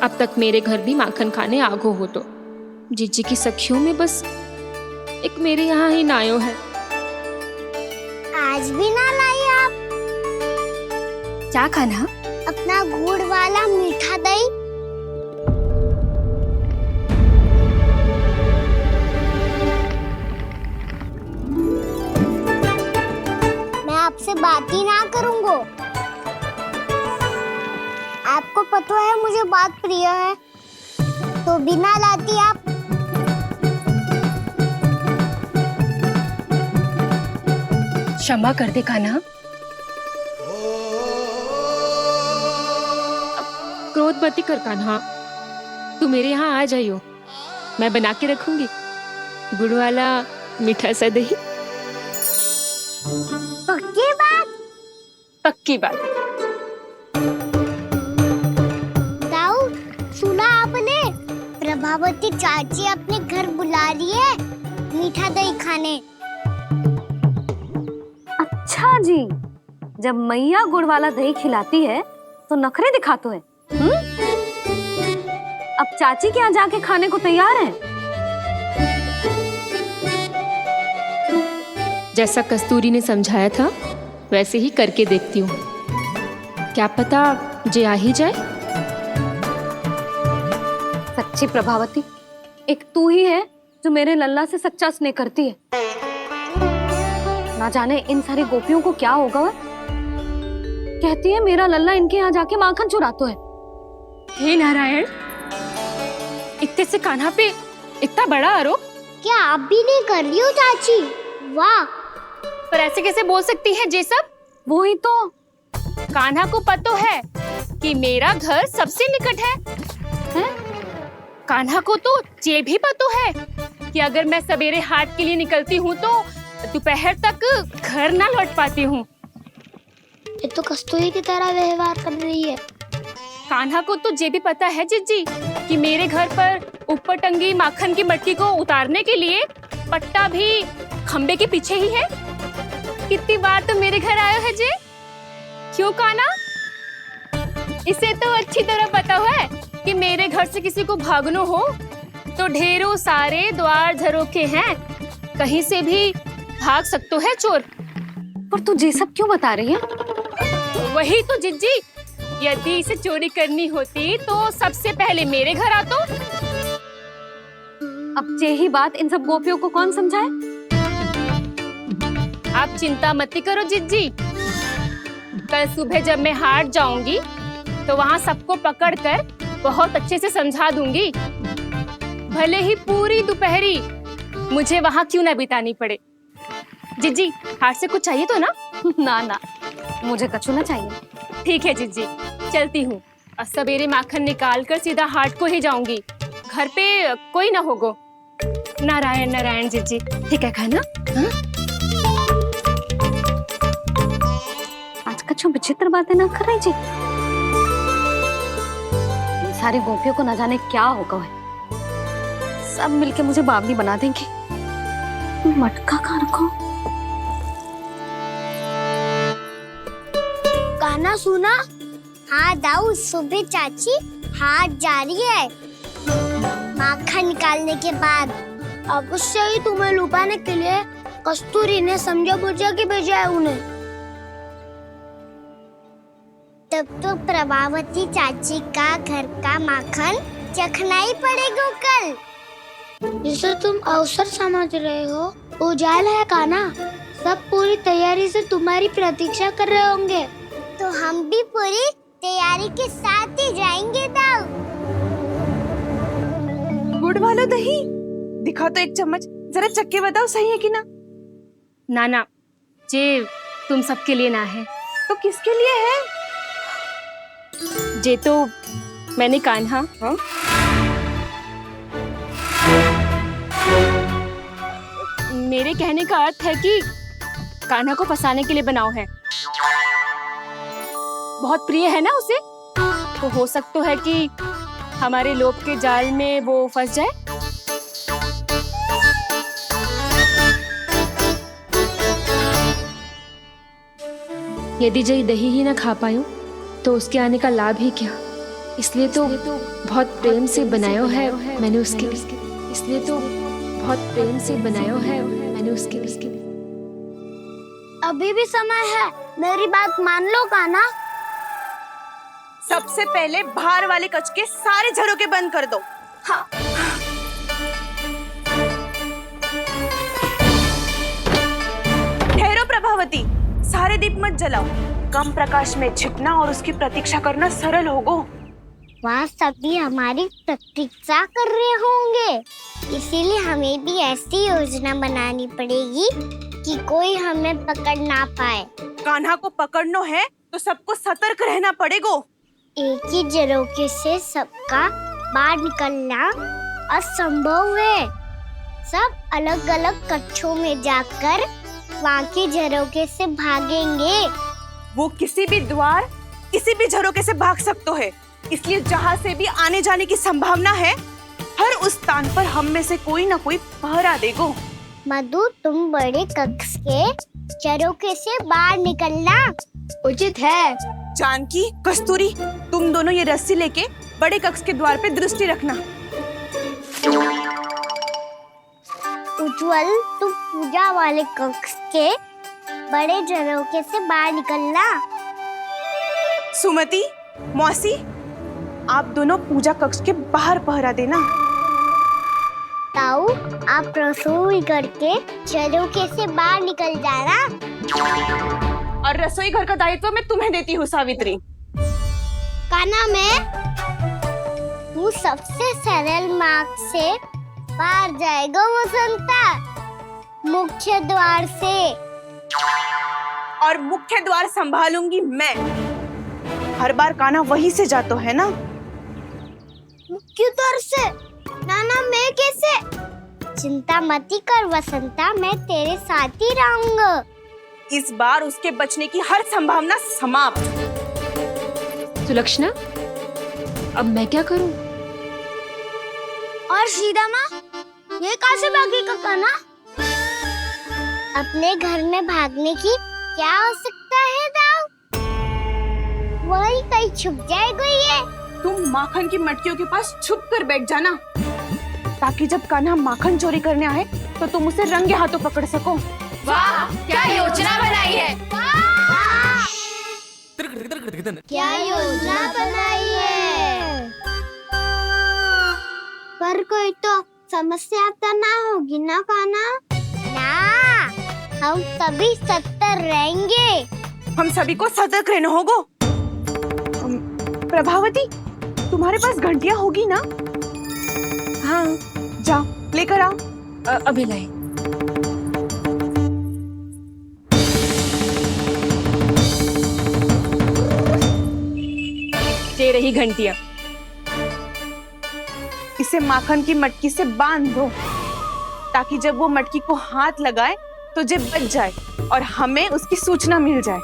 अब तक मेरे घर भी माखन खाने आगो होतो। जीजी की सखियों में बस एक मेरे यहाँ ही नायो है। आज भी ना लाई आप? क्या कान्हा? अपना गुड़ वाला मीठा दही। से बात ही ना करूँगा। आपको पता है मुझे बात प्रिय है, तो बिना लाती आप। क्षमा कर दे कान्हा। क्रोध मत कर कान्हा, तू मेरे यहाँ आ जाइयो, मैं बना के रखूंगी गुड़ वाला मीठा सा दही। पक्की बात? पक्की बात। दाऊ, सुना आपने? प्रभावती चाची अपने घर बुला रही है मीठा दही खाने। अच्छा जी, जब मैया गुड़ वाला दही खिलाती है तो नखरे दिखाते हैं। अब चाची के यहाँ जाके खाने को तैयार हैं। जैसा कस्तूरी ने समझाया था वैसे ही करके देखती हूँ, क्या पता जे आ ही जाए। सच्ची प्रभावती, एक तू ही है जो मेरे लल्ला से सच्चा स्नेह करती है। ना जाने इन सारी गोपियों को क्या होगा। वह कहती है मेरा लल्ला इनके यहाँ जाके माखन चुराता है। हे नारायण, इतने से कान्हा पे इतना बड़ा आरोप। क्या आप भी नहीं कर रही हो चाची? वाह, पर ऐसे कैसे बोल सकती है जे सब? वही तो, कान्हा को पता है कि मेरा घर सबसे निकट है? कान्हा को तो ये भी पता है कि अगर मैं सवेरे हाट के लिए निकलती हूँ तो दोपहर तक घर ना लौट पाती हूँ। ये तो कस्तूरी की तरह व्यवहार कर रही है। कान्हा को तो ये भी पता है जीजी कि मेरे घर पर ऊपर टंगी माखन की मटकी को उतारने के लिए पट्टा भी खंबे के पीछे ही है। कितनी बार तो मेरे घर आया है जी। क्यों कान्हा? इसे तो अच्छी तरह पता है कि मेरे घर से किसी को भागना हो तो ढेरों सारे द्वार झरोखे हैं, कहीं से भी भाग सकते है चोर। पर तू ये सब क्यों बता रही है? वही तो जिज्जी, यदि इसे चोरी करनी होती तो सबसे पहले मेरे घर आतो। अब यही बात इन सब गोपियों को कौन समझाए? आप चिंता मत करो जिज्जी, कल सुबह जब मैं हाट जाऊंगी तो वहाँ सबको पकड़कर बहुत अच्छे से समझा दूंगी, भले ही पूरी दोपहरी मुझे वहाँ क्यों ना बितानी पड़े। जिज्जी, हाट से कुछ चाहिए तो ना? ना ना, मुझे कछु ना चाहिए। ठीक है जिज्जी, चलती हूँ। और सवेरे माखन निकाल कर सीधा हाट को ही जाऊंगी, घर पे कोई ना होगो। नारायण नारायण जिज्जी, ठीक है खाना? हाँ? आज कछु विचित्र बातें ना कर रही जी। इन सारी गोपियों को न जाने क्या होगा है। सब मिलके मुझे बावली बना देंगे। मटका कहाँ रखो? गाना सुना? हाँ दाऊ, सुबह चाची हाट जा रही है माखन निकालने के बाद। अवश्य ही तुम्हें लुभाने के लिए कस्तूरी ने समझा बुझा के भेजा है उन्हें। तब तो प्रभावती चाची का घर का माखन चखना ही पड़ेगा कल। जिसे तुम अवसर समझ रहे हो उजाला है कान्हा, सब पूरी तैयारी से तुम्हारी प्रतीक्षा कर रहे होंगे। तो हम भी पूरी तैयारी के साथ ही जाएंगे दाऊ। गुड़ वाला दही दिखा तो एक चम्मच, जरा चक्के बताओ सही है कि ना? ना ना, जे तुम सबके लिए ना है। तो किसके लिए है? जे तो मैंने कान्हा। हाँ? मेरे कहने का अर्थ है कि कान्हा को फंसाने के लिए बनाओ है। बहुत प्रिय है ना उसे, तो हो सकता है कि हमारे लोभ के जाल में वो फंस जाए। यदि जय दही ही ना खा पायूं तो उसके आने का लाभ ही क्या। इसलिए तो बहुत प्रेम से बनाया है मैंने उसके लिए। इसलिए तो बहुत प्रेम से बनाया है मैंने उसके लिए। अभी भी समय है, मेरी बात मान लो कान्हा। सबसे पहले बाहर वाले कच के सारे झरोके बंद कर दो। हाँ। ठहरो प्रभावती, सारे दीप मत जलाओ। कम प्रकाश में छिपना और उसकी प्रतीक्षा करना सरल होगो। वहाँ सभी हमारी प्रतीक्षा कर रहे होंगे, इसीलिए हमें भी ऐसी योजना बनानी पड़ेगी कि कोई हमें पकड़ ना पाए। कान्हा को पकड़ना है तो सबको सतर्क रहना पड़ेगा। एक ही झरोखे से सबका बाहर निकलना असंभव है। सब अलग अलग कक्षों में जाकर वहाँ के झरोखे से भागेंगे। वो किसी भी द्वार, किसी भी झरोखे से भाग सकते है, इसलिए जहाँ से भी आने जाने की संभावना है, हर उस स्थान पर हम में से कोई ना कोई पहरा देगो। मधु, तुम बड़े कक्ष के झरोखे से बाहर निकलना उचित है। जानकी, कस्तूरी, तुम दोनों ये रस्सी लेके बड़े कक्ष के द्वार पे दृष्टि रखना। उज्जवल, तुम पूजा वाले कक्ष के बड़े झरोखे से बाहर निकलना। सुमति, मौसी, आप दोनों पूजा कक्ष के बाहर पहरा देना। ताऊ, आप रसोई करके झरोखे से बाहर निकल जाना। और रसोई घर का दायित्व मैं तुम्हें देती हूँ सावित्री। कान्हा, मैं तू सबसे सरल मार्ग से बाहर जाएगा वसंता, मुख्य द्वार से। और मुख्य द्वार संभालूंगी मैं। हर बार कान्हा वहीं से जाता है ना। मुख्य द्वार से? नाना, मैं कैसे? चिंता मत कर वसंता, मैं तेरे साथ ही रहूंगा। इस बार उसके बचने की हर संभावना समाप्त। सुलक्षणा, अब मैं क्या करूं? और सीधा माँ, ये कहाँ से भागेगा कान्हा? अपने घर में भागने की क्या हो सकता है दाऊ? वही कहीं छुप जाएगा ये। तुम माखन की मटकियों के पास छुप कर बैठ जाना, ताकि जब कान्हा माखन चोरी करने आए तो तुम उसे रंगे हाथों पकड़ सको। वाह, क्या योजना बनाई है। क्या योजना बनाई है? पर कोई तो समस्या तो ना होगी ना कान्हा? ना, हम सभी सतर्क रहेंगे। हम सभी को सतर्क रहना होगा। प्रभावती, तुम्हारे पास घंटियां होगी ना? हाँ, जाओ लेकर आओ। अभी लाई। ये रही घंटियां। इसे माखन की मटकी से बांध दो, ताकि जब वो मटकी को हाथ लगाए तो जे बच जाए और हमें उसकी सूचना मिल जाए।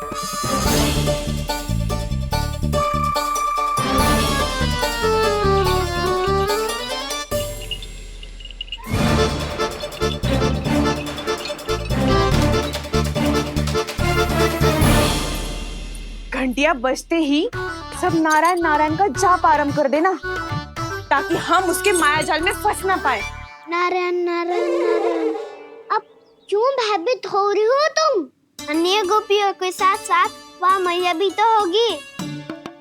घंटियां बजते ही सब नारायण नारायण का जाप आरंभ कर देना, ताकि हम उसके मायाजाल में फंस ना पाए। नारायण नारायण नारायण। अब क्यों भयभीत हो रही हो तुम? अन्य गोपियों के साथ साथ वहाँ मैया भी तो होगी।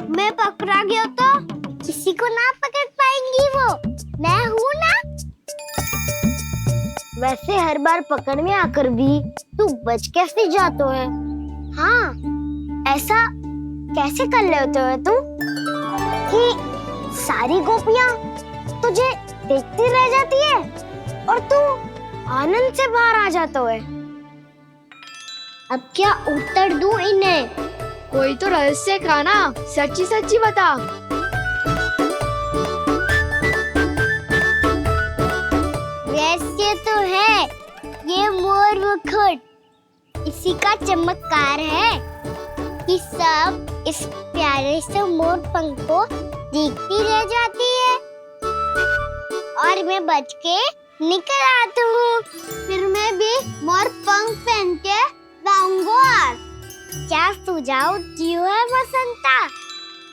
मैं पकड़ा गया तो किसी को ना पकड़ पाएंगी वो, मैं हूँ ना। वैसे हर बार पकड़ में आकर भी तू बच कैसे जाता है? हाँ, ऐसा कैसे कर लेते हो तुम कि सारी गोपियाँ तुझे देखती रह जाती है और तू आनंद से बाहर आ जाता है? अब क्या उत्तर दूं इन्हें? कोई तो रहस्य कान्हा, सच्ची सच्ची बता। रहस्य तो है, ये मोर मुकुट इसी का चमत्कार है कि सब इस प्यारे से मोर पंख को देखती रह जाती है और मैं बच के निकल आता हूँ। फिर मैं भी मोर पंख पहन के गाऊंगा। क्या सुझाव दियो है वसंता?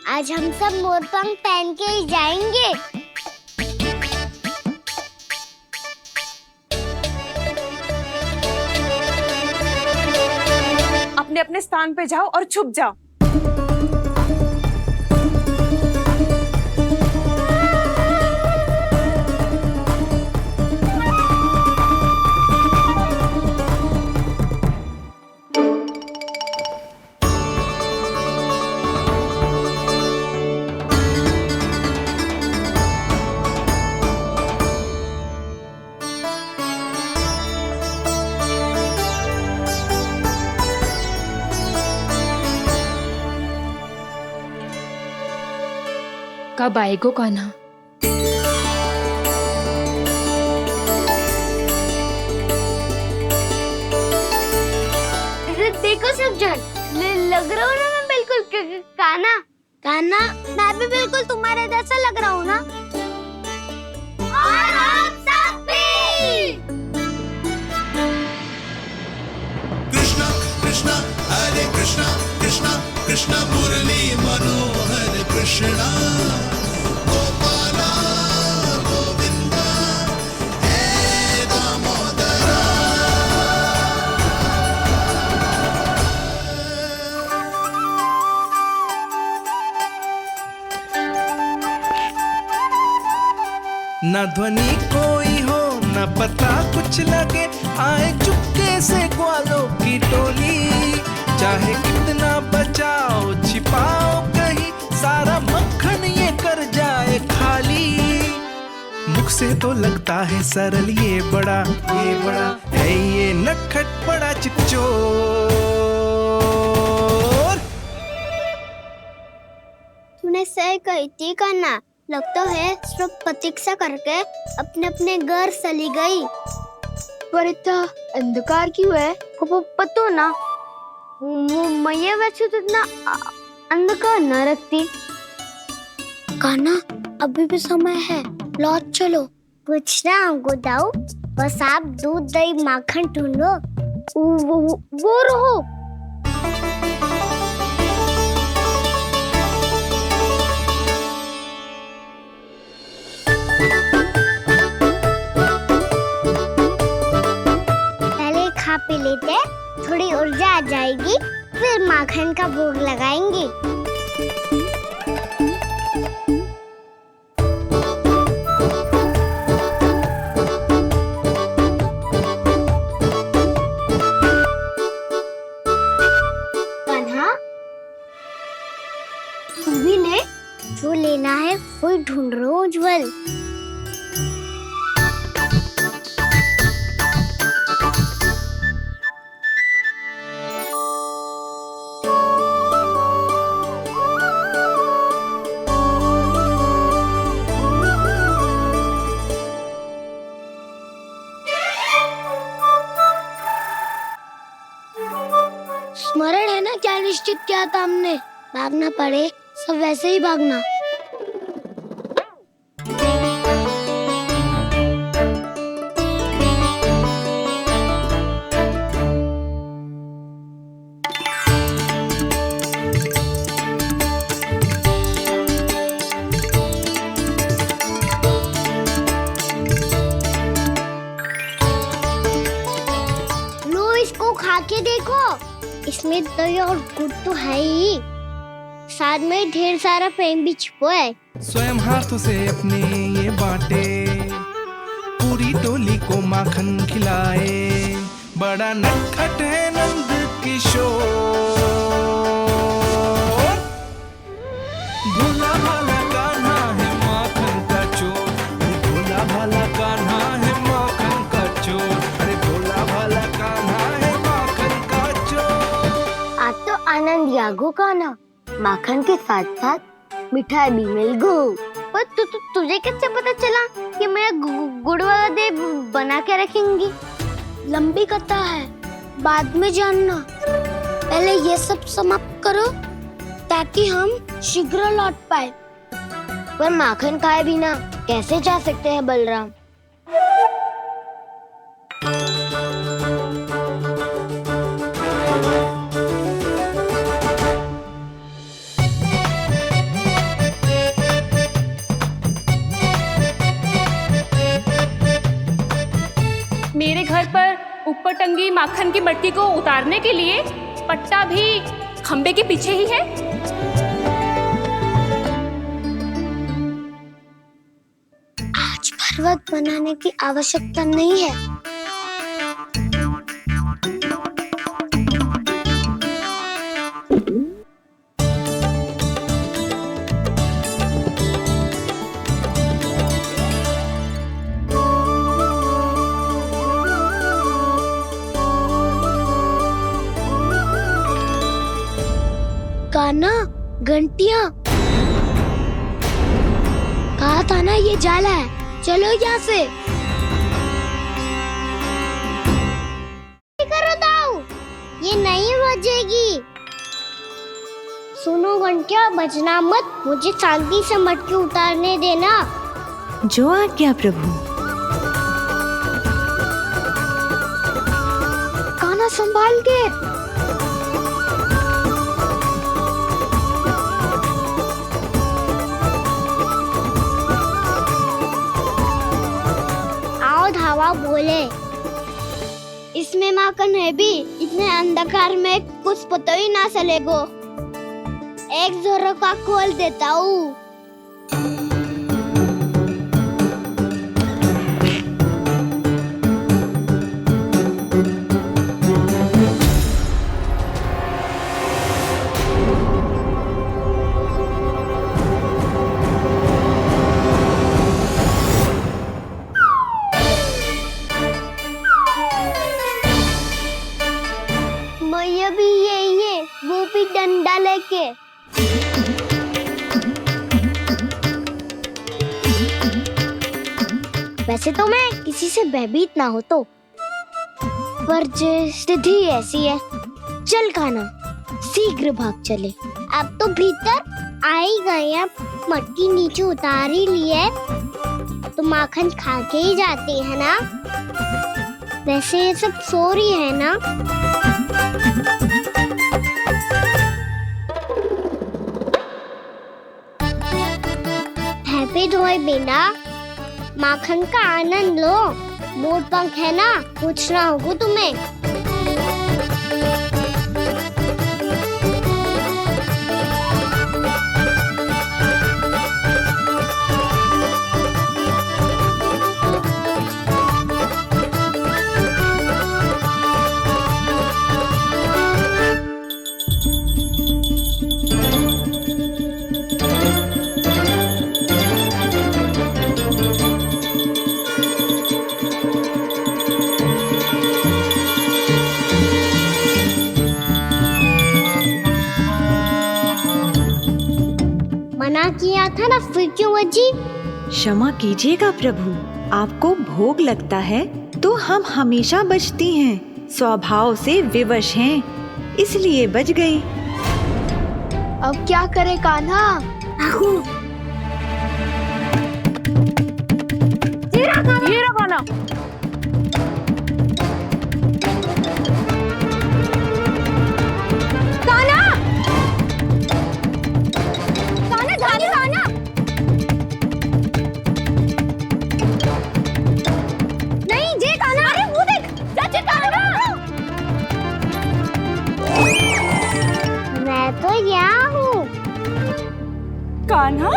आज हम सब मोर पंख पहन के ही जाएंगे। अपने अपने स्थान पे जाओ और छुप जाओ। कब आएगो कान्हा? देखो सब जन, लग रहा हूँ ना मैं बिल्कुल कान्हा। कान्हा, मैं भी बिल्कुल तुम्हारे जैसा लग रहा हूँ ना? और हम सब भी। कृष्णा कृष्णा हरे कृष्णा कृष्णा कृष्णा मुरली मनोहर कृष्णा गोपाला गोविंदा हे दामोदरा। न ध्वनि कोई हो न पता कुछ लगे, आए चुपके से ग्वालों की टोली। चाहे कितना बचाओ छिपाओ कहीं, सारा मक्खन ये कर जाए खाली। मुख से तो लगता है सरल ये बड़ा है ये नटखट बड़ा चिच्चोर। तूने सही कही थी कान्हा, लगता है सिर्फ प्रतीक्षा करके अपने अपने घर चली गई। पर इतना अंधकार क्यों है? पतो ना, मैं वैसे तो इतना अंधकार न रखती। कान्हा, अभी भी समय है, लौट चलो। कुछ ना हमको दाऊ, बस आप दूध दही माखन ढूंढो। वो रहो। खा पी लेते, थोड़ी ऊर्जा आ जाएगी, फिर माखन का भोग लगाएंगे। कान्हा, तू भी ले, जो लेना है वही ढूंढ रहा हूँ उज्जवल। स्मरण है ना क्या निश्चित किया था हमने? भागना पड़े सब वैसे ही भागना। लो इसको खा के देखो, इसमें दही और गुड़ तो है ही, साथ में ढेर सारा प्रेम भी छिपा है। स्वयं हाथों से अपने ये बांटे, पूरी टोली को माखन खिलाए। बड़ा नटखट है नंद किशोर, भोला भाला कान्हा है माखन का चोर। भोला भाला कान्हा है माखन का चोर। अरे भोला भाला कान्हा है माखन का चोर। आज तो आनंद यागो कान्हा, माखन के साथ साथ मिठाई भी मिल गई। पर तुझे कैसे पता चला कि मैं गुड़ वाला देव बना के रखेंगी? लंबी कथा है, बाद में जानना। पहले ये सब समाप्त करो ताकि हम शीघ्र लौट पाए। पर माखन खाए बिना कैसे जा सकते हैं बलराम? मेरे घर पर ऊपर टंगी माखन की मटकी को उतारने के लिए पट्टा भी खंबे के पीछे ही है। आज पर्वत बनाने की आवश्यकता नहीं है। गाना, घंटियां, कहा था ना ये जाला है, चलो यहाँ से। करो दाऊ, ये नहीं बजेगी। सुनो घंटिया, बजना मत, मुझे शांति से मटकी उतारने देना। जो आज्ञा प्रभु। कान्हा संभाल के। आओ धावा बोले, इसमें माखन है भी, इतने अंधकार में कुछ पता ही ना चलेगो। एक जोरों का खोल देता हूँ। मैया भी यही है, वो भी डंडा लेके। वैसे तो मैं किसी से भयभीत ना हो तो, पर स्थिति ऐसी है। चल कान्हा, शीघ्र भाग चले। अब तो भीतर आ ही गए हैं, मटकी नीचे उतार ही लिए, तो माखन खा के ही जाते हैं ना। वैसे ये सब सो रही है ना। हैप्पी धोए बिना माखन का आनंद लो। मोर पंख है ना, पूछना होगा तुम्हें। मना किया था ना, फिर क्यों बजी? क्षमा कीजिएगा प्रभु, आपको भोग लगता है तो हम हमेशा बजती हैं, स्वभाव से विवश हैं, इसलिए बज गई। अब क्या करे कान्हा? ये रहा कान्हा। मैं तो यहाँ हूँ। कान्हा,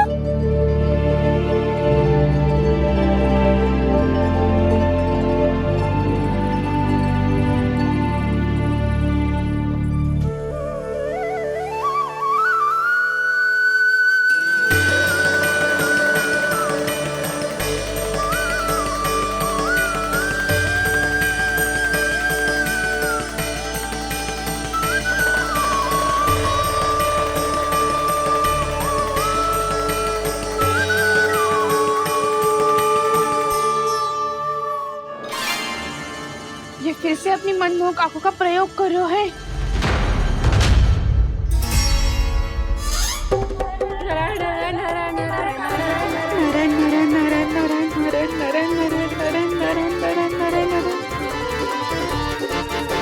ये फिर से अपनी मनमोहक आंखों का प्रयोग कर रहे है।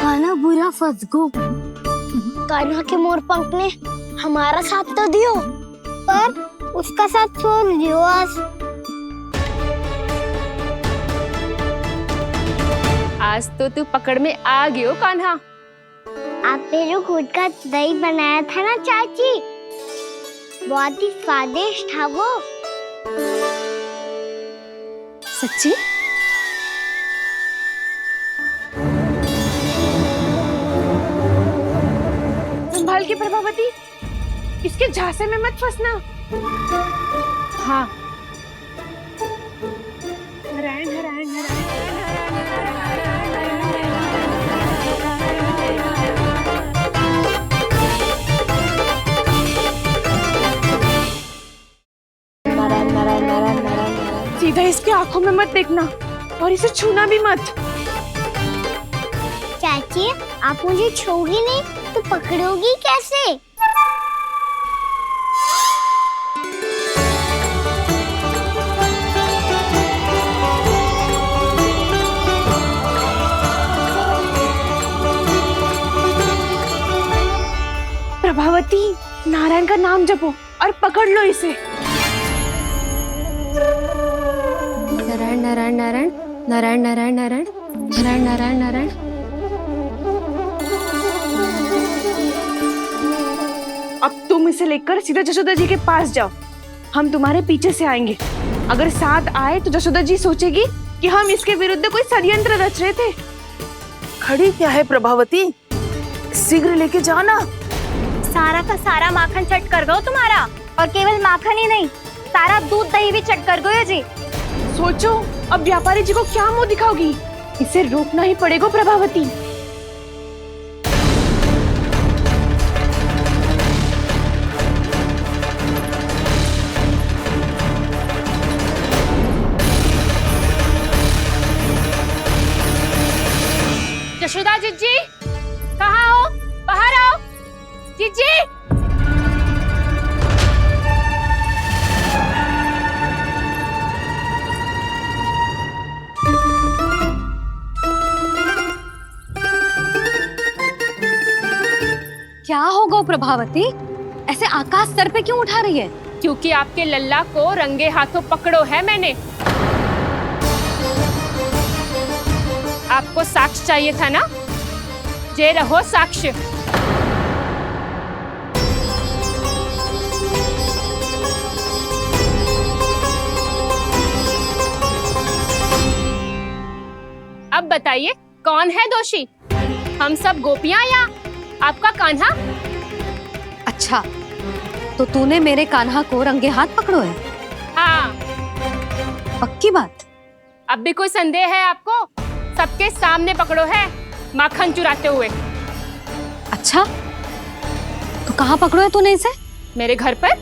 कान्हा बुरा फंस गो। कान्हा के मोर पंख ने हमारा साथ तो दियो, पर उसका साथ छोड़ दियो आज। आज तो तू पकड़ में आ गयो कान्हा। आपने जो खुद का दही बनाया था ना चाची, बहुत ही स्वादिष्ट था वो। सच्ची? संभाल के प्रभावती, इसके झांसे में मत फंसना। हाँ। नारायण नारायण नारायण। नारायण नारायण नारायण नारायण नारायण नारायण। सीधा इसके आंखों में मत देखना और इसे छूना भी मत। चाची, आप मुझे छोड़ोगी नहीं तो पकड़ोगी कैसे? प्रभावती, नारायण का नाम जपो और पकड़ लो इसे। नारायण नारायण नारायण नारायण नारायण नारायण नारायण नारायण नारायण। अब तुम इसे लेकर सीधा जशोदा जी के पास जाओ, हम तुम्हारे पीछे से आएंगे। अगर साथ आए तो जशोदा जी सोचेगी कि हम इसके विरुद्ध कोई षड्यंत्र रच रहे थे। खड़ी क्या है प्रभावती, शीघ्र लेके जाओ ना। सारा का सारा माखन चट कर गयो तुम्हारा, और केवल माखन ही नहीं, सारा दूध दही भी चट कर गयो जी। सोचो अब व्यापारी जी को क्या मुंह दिखाओगी, इसे रोकना ही पड़ेगा प्रभावती। जशोदा जीजी, कहाँ हो? बाहर आओ जीजी। क्या होगा प्रभावती, ऐसे आकाश सर पे क्यों उठा रही है? क्योंकि आपके लल्ला को रंगे हाथों पकड़ो है मैंने। आपको साक्ष्य चाहिए था ना, जे रहो साक्ष्य। अब बताइए कौन है दोषी, हम सब गोपियां या आपका कान्हा? अच्छा, तो तूने मेरे कान्हा को रंगे हाथ पकड़ो है? हाँ। पक्की बात? अब भी कोई संदेह है आपको? सबके सामने पकड़ो है माखन चुराते हुए। अच्छा, तो कहाँ पकड़ो है तूने इसे? मेरे घर पर।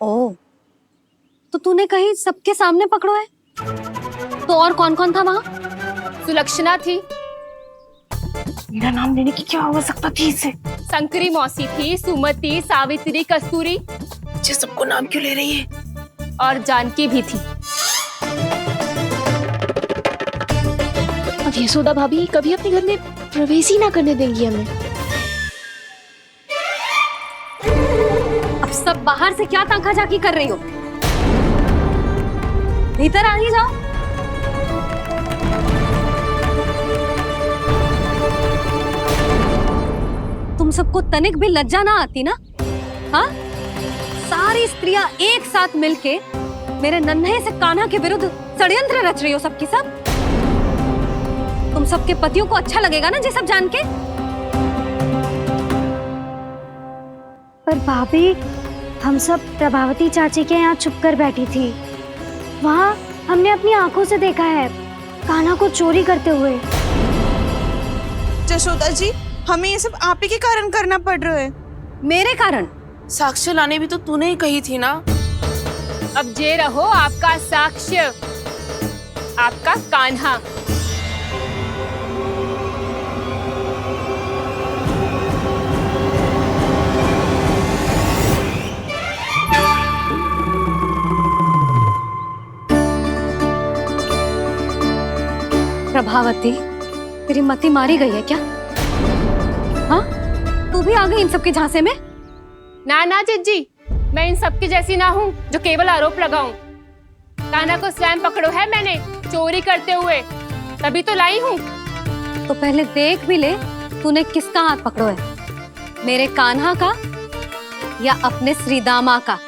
ओ, तो तूने कहीं सबके सामने पकड़ो है? तो और कौन कौन था वहाँ? सुलक्षणा थी। मेरा नाम लेने की क्या आवश्यकता थी इसे? शंकरी मौसी थी, सुमति, सावित्री, कस्तूरी। ये सबको नाम क्यों ले रही है? और जानकी भी थी। अब यशोदा भाभी कभी अपने घर में प्रवेश ही ना करने देंगी हमें। अब सब बाहर से क्या ताका झाकी कर रही हो? भीतर आ ही जाओ। तुम सबको तनिक भी लज्जा ना आती ना? हाँ, सारी स्त्रियां एक साथ मिलके मेरे नन्हे से कान्हा के विरुद्ध षड्यंत्र रच रही हो सबकी सब। तुम सबके पतियों को अच्छा लगेगा ना ये सब जान के? पर भाभी, हम सब प्रभावती चाची के यहाँ छुप कर बैठी थी। वहाँ हमने अपनी आंखों से देखा है कान्हा को चोरी करते हुए। जशोदा जी, हमें ये सब आप ही के कारण करना पड़ रहा है। मेरे कारण? साक्ष्य लाने भी तो तूने ही कही थी ना। अब जे रहो आपका साक्ष्य, आपका कान्हा। प्रभावती, तेरी मति मारी गई है क्या? हाँ, तू भी आ गई इन सबके झांसे में? ना ना जीजी, मैं इन सबकी जैसी ना हूँ जो केवल आरोप लगाऊं। कान्हा को स्वयं पकड़ो है मैंने चोरी करते हुए, तभी तो लाई हूँ। तो पहले देख भी ले तूने किसका हाथ पकड़ो है, मेरे कान्हा का या अपने श्रीदामा का?